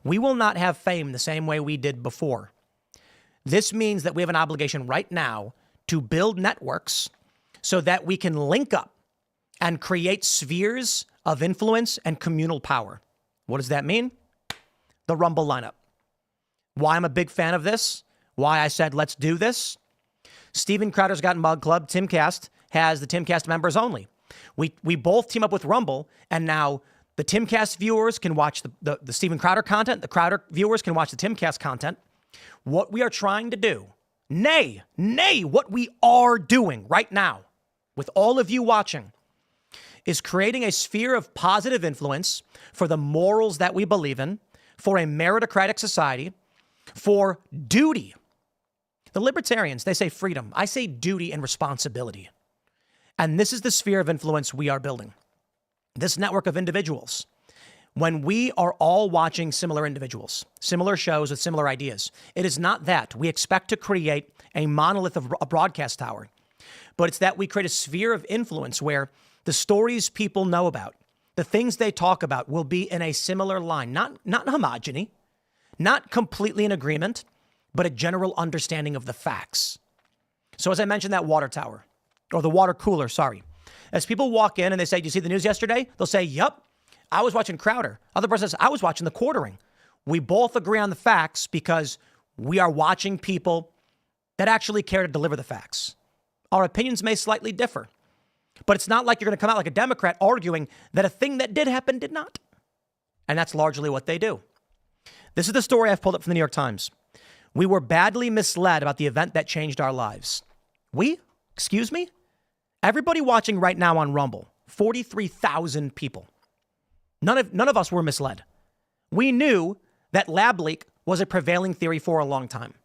[SPEAKER 1] We will not have fame the same way we did before. This means that we have an obligation right now to build networks so that we can link up and create spheres of influence and communal power. What does that mean? The Rumble lineup. Why I'm a big fan of this, why I said let's do this. Steven Crowder's Got Mug Club, Timcast, has the Timcast members only. We both team up with Rumble, and now the Timcast viewers can watch the Steven Crowder content. The Crowder viewers can watch the Timcast content. What we are trying to do, nay, what we are doing right now with all of you watching, is creating a sphere of positive influence for the morals that we believe in, for a meritocratic society, for duty. The libertarians, they say freedom. I say duty and responsibility. And this is the sphere of influence we are building. This network of individuals, when we are all watching similar individuals, similar shows with similar ideas, it is not that we expect to create a monolith of a broadcast tower, but it's that we create a sphere of influence where the stories people know about, the things they talk about will be in a similar line, not homogeny, not completely in agreement, but a general understanding of the facts. So as I mentioned, that water tower, or the water cooler, sorry. As people walk in and they say, do you see the news yesterday? They'll say, yep, I was watching Crowder. Other person says, I was watching the quartering. We both agree on the facts because we are watching people that actually care to deliver the facts. Our opinions may slightly differ, but it's not like you're going to come out like a Democrat arguing that a thing that did happen did not. And that's largely what they do. This is the story I've pulled up from the New York Times. We were badly misled about the event that changed our lives. We? Excuse me? Everybody watching right now on Rumble, 43,000 people. None of us were misled. We knew that lab leak was a prevailing theory for a long time.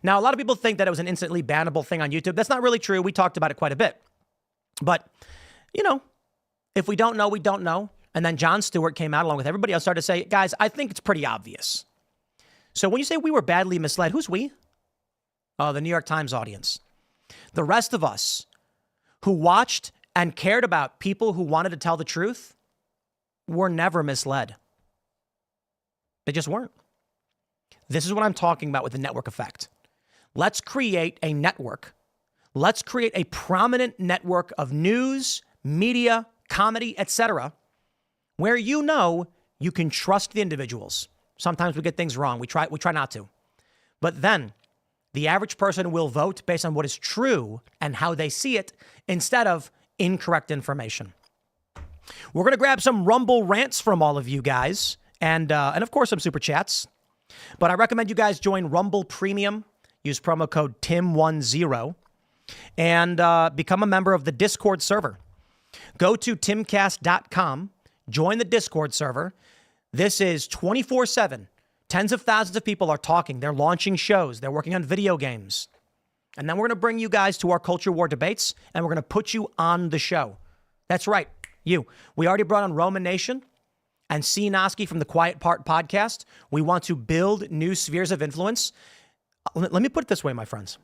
[SPEAKER 1] Now, a lot of people think that it was an instantly bannable thing on YouTube. That's not really true. We talked about it quite a bit. But, you know, if we don't know, we don't know. And then Jon Stewart came out along with everybody else, started to say, guys, I think it's pretty obvious. So when you say we were badly misled, who's we? Oh, the New York Times audience. The rest of us who watched and cared about people who wanted to tell the truth were never misled. They just weren't. This is what I'm talking about with the network effect. Let's create a network. Let's create a prominent network of news, media, comedy, etc., where you know you can trust the individuals. Sometimes we get things wrong. We try not to. But then the average person will vote based on what is true and how they see it instead of incorrect information. We're going to grab some Rumble rants from all of you guys and of course some super chats. But I recommend you guys join Rumble Premium. Use promo code TIM10 and become a member of the Discord server. Go to timcast.com, join the Discord server. This is 24/7. Tens of thousands of people are talking. They're launching shows. They're working on video games. And then we're going to bring you guys to our culture war debates, and we're going to put you on the show. That's right, you. We already brought on Roman Nation and C. Noski from the Quiet Part podcast. We want to build new spheres of influence. Let me put it this way, my friends.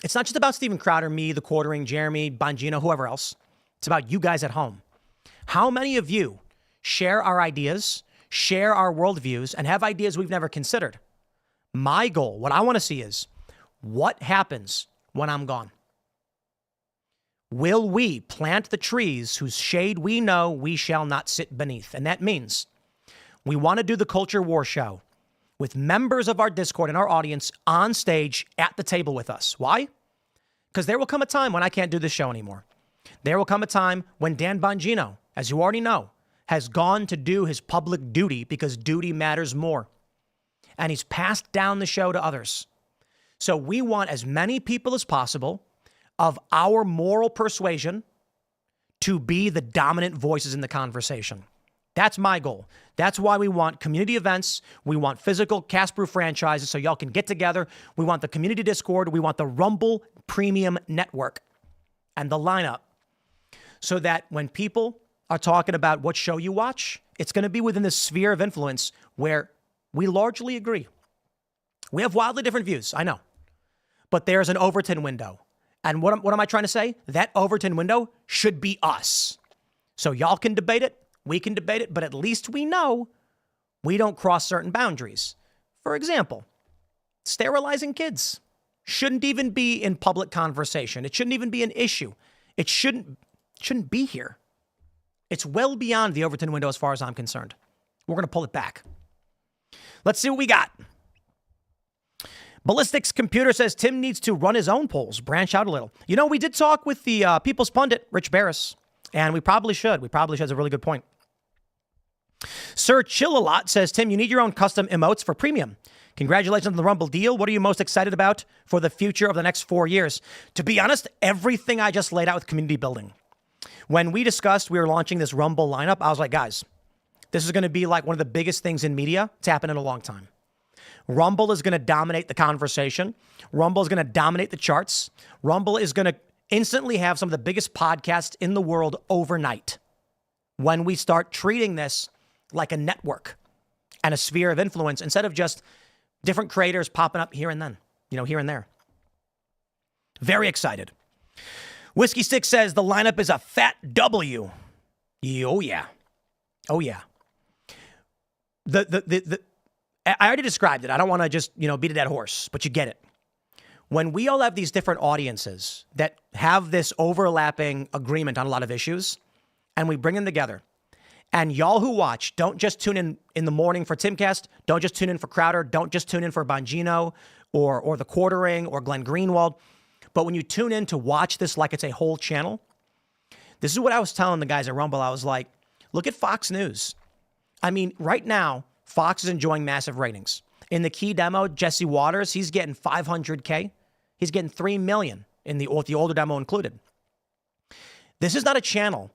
[SPEAKER 1] It's not just about Steven Crowder, me, the Quartering, Jeremy, Bongino, whoever else. It's about you guys at home. How many of you share our ideas, share our worldviews, and have ideas we've never considered? My goal, what I want to see is, what happens when I'm gone? Will we plant the trees whose shade we know we shall not sit beneath? And that means we want to do the Culture War show with members of our Discord and our audience on stage at the table with us. Why? Because there will come a time when I can't do this show anymore. There will come a time when Dan Bongino, as you already know, has gone to do his public duty because duty matters more. And he's passed down the show to others. So we want as many people as possible of our moral persuasion to be the dominant voices in the conversation. That's my goal. That's why we want community events. We want physical cast brew franchises so y'all can get together. We want the community Discord. We want the Rumble Premium Network and the lineup so that when people are talking about what show you watch, it's going to be within the sphere of influence where we largely agree. We have wildly different views, I know. But there's an Overton window. And what am I trying to say? That Overton window should be us. So y'all can debate it. We can debate it. But at least we know we don't cross certain boundaries. For example, sterilizing kids shouldn't even be in public conversation. It shouldn't even be an issue. It shouldn't be here. It's well beyond the Overton window as far as I'm concerned. We're going to pull it back. Let's see what we got. Ballistics Computer says Tim needs to run his own polls, branch out a little. You know, we did talk with the People's Pundit, Rich Barris, and we probably should. It's a really good point. Sir Chill-A-Lot says, Tim, you need your own custom emotes for premium. Congratulations on the Rumble deal. What are you most excited about for the future of the next 4 years? To be honest, everything I just laid out with community building. When we discussed we were launching this Rumble lineup, I was like, guys, this is going to be like one of the biggest things in media to happen in a long time. Rumble is going to dominate the conversation. Rumble is going to dominate the charts. Rumble is going to instantly have some of the biggest podcasts in the world overnight when we start treating this like a network and a sphere of influence instead of just different creators popping up here and then, here and there. Very excited. Whiskey Stick says the lineup is a fat W. Oh, yeah. Oh, yeah. I already described it. I don't want to just, beat a dead horse, but you get it. When we all have these different audiences that have this overlapping agreement on a lot of issues, and we bring them together, and y'all who watch, don't just tune in the morning for Timcast, don't just tune in for Crowder, don't just tune in for Bongino or the Quartering or Glenn Greenwald, but when you tune in to watch this like it's a whole channel, this is what I was telling the guys at Rumble. I was like, look at Fox News. I mean, right now, Fox is enjoying massive ratings. In the key demo, Jesse Waters, he's getting 500K. He's getting 3 million with the older demo included. This is not a channel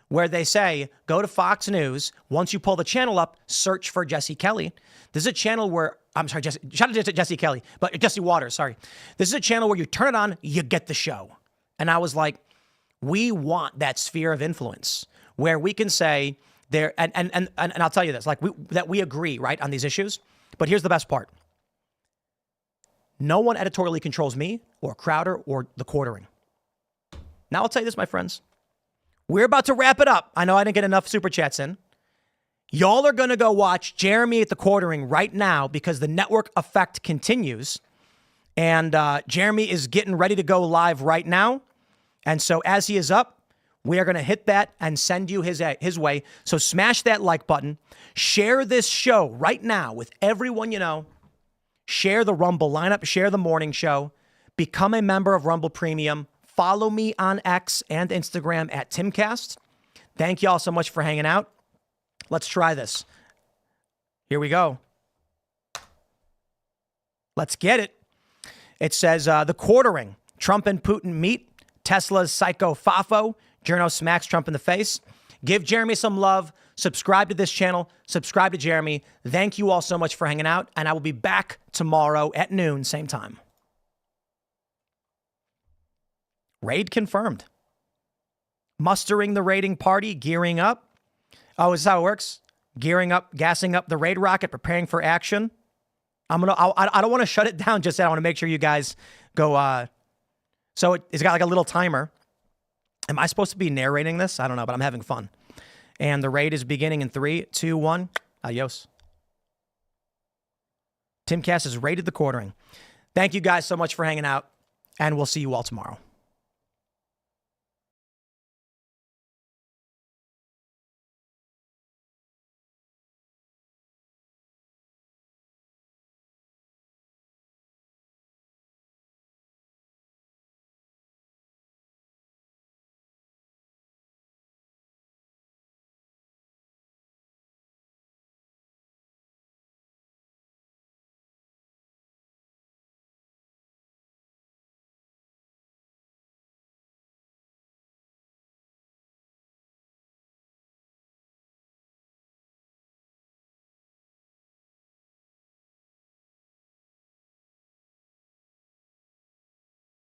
[SPEAKER 1] where they say, go to Fox News. Once you pull the channel up, search for Jesse Kelly. This is a channel where, shout out to Jesse Kelly, but Jesse Waters, sorry. This is a channel where you turn it on, you get the show. And I was like, we want that sphere of influence where we can say, there, and I'll tell you this, that we agree, right, on these issues. But here's the best part. No one editorially controls me or Crowder or the Quartering. Now I'll tell you this, my friends. We're about to wrap it up. I know I didn't get enough super chats in. Y'all are going to go watch Jeremy at the Quartering right now because the network effect continues. And Jeremy is getting ready to go live right now. And so as he is up, we are going to hit that and send you his way. So smash that like button. Share this show right now with everyone you know. Share the Rumble lineup. Share the morning show. Become a member of Rumble Premium. Follow me on X and Instagram at Timcast. Thank you all so much for hanging out. Let's try this. Here we go. Let's get it. It says, the Quartering. Trump and Putin meet. Tesla's psycho Fafo. Journo smacks Trump in the face. Give Jeremy some love. Subscribe to this channel. Subscribe to Jeremy. Thank you all so much for hanging out. And I will be back tomorrow at noon, same time. Raid confirmed. Mustering the raiding party, gearing up. Oh, is this how it works? Gearing up, gassing up the raid rocket, preparing for action. I don't want to shut it down just yet. I want to make sure you guys go. So it's got like a little timer. Am I supposed to be narrating this? I don't know, but I'm having fun. And the raid is beginning in 3, 2, 1. Adios. Timcast has raided the Quartering. Thank you guys so much for hanging out, and we'll see you all tomorrow.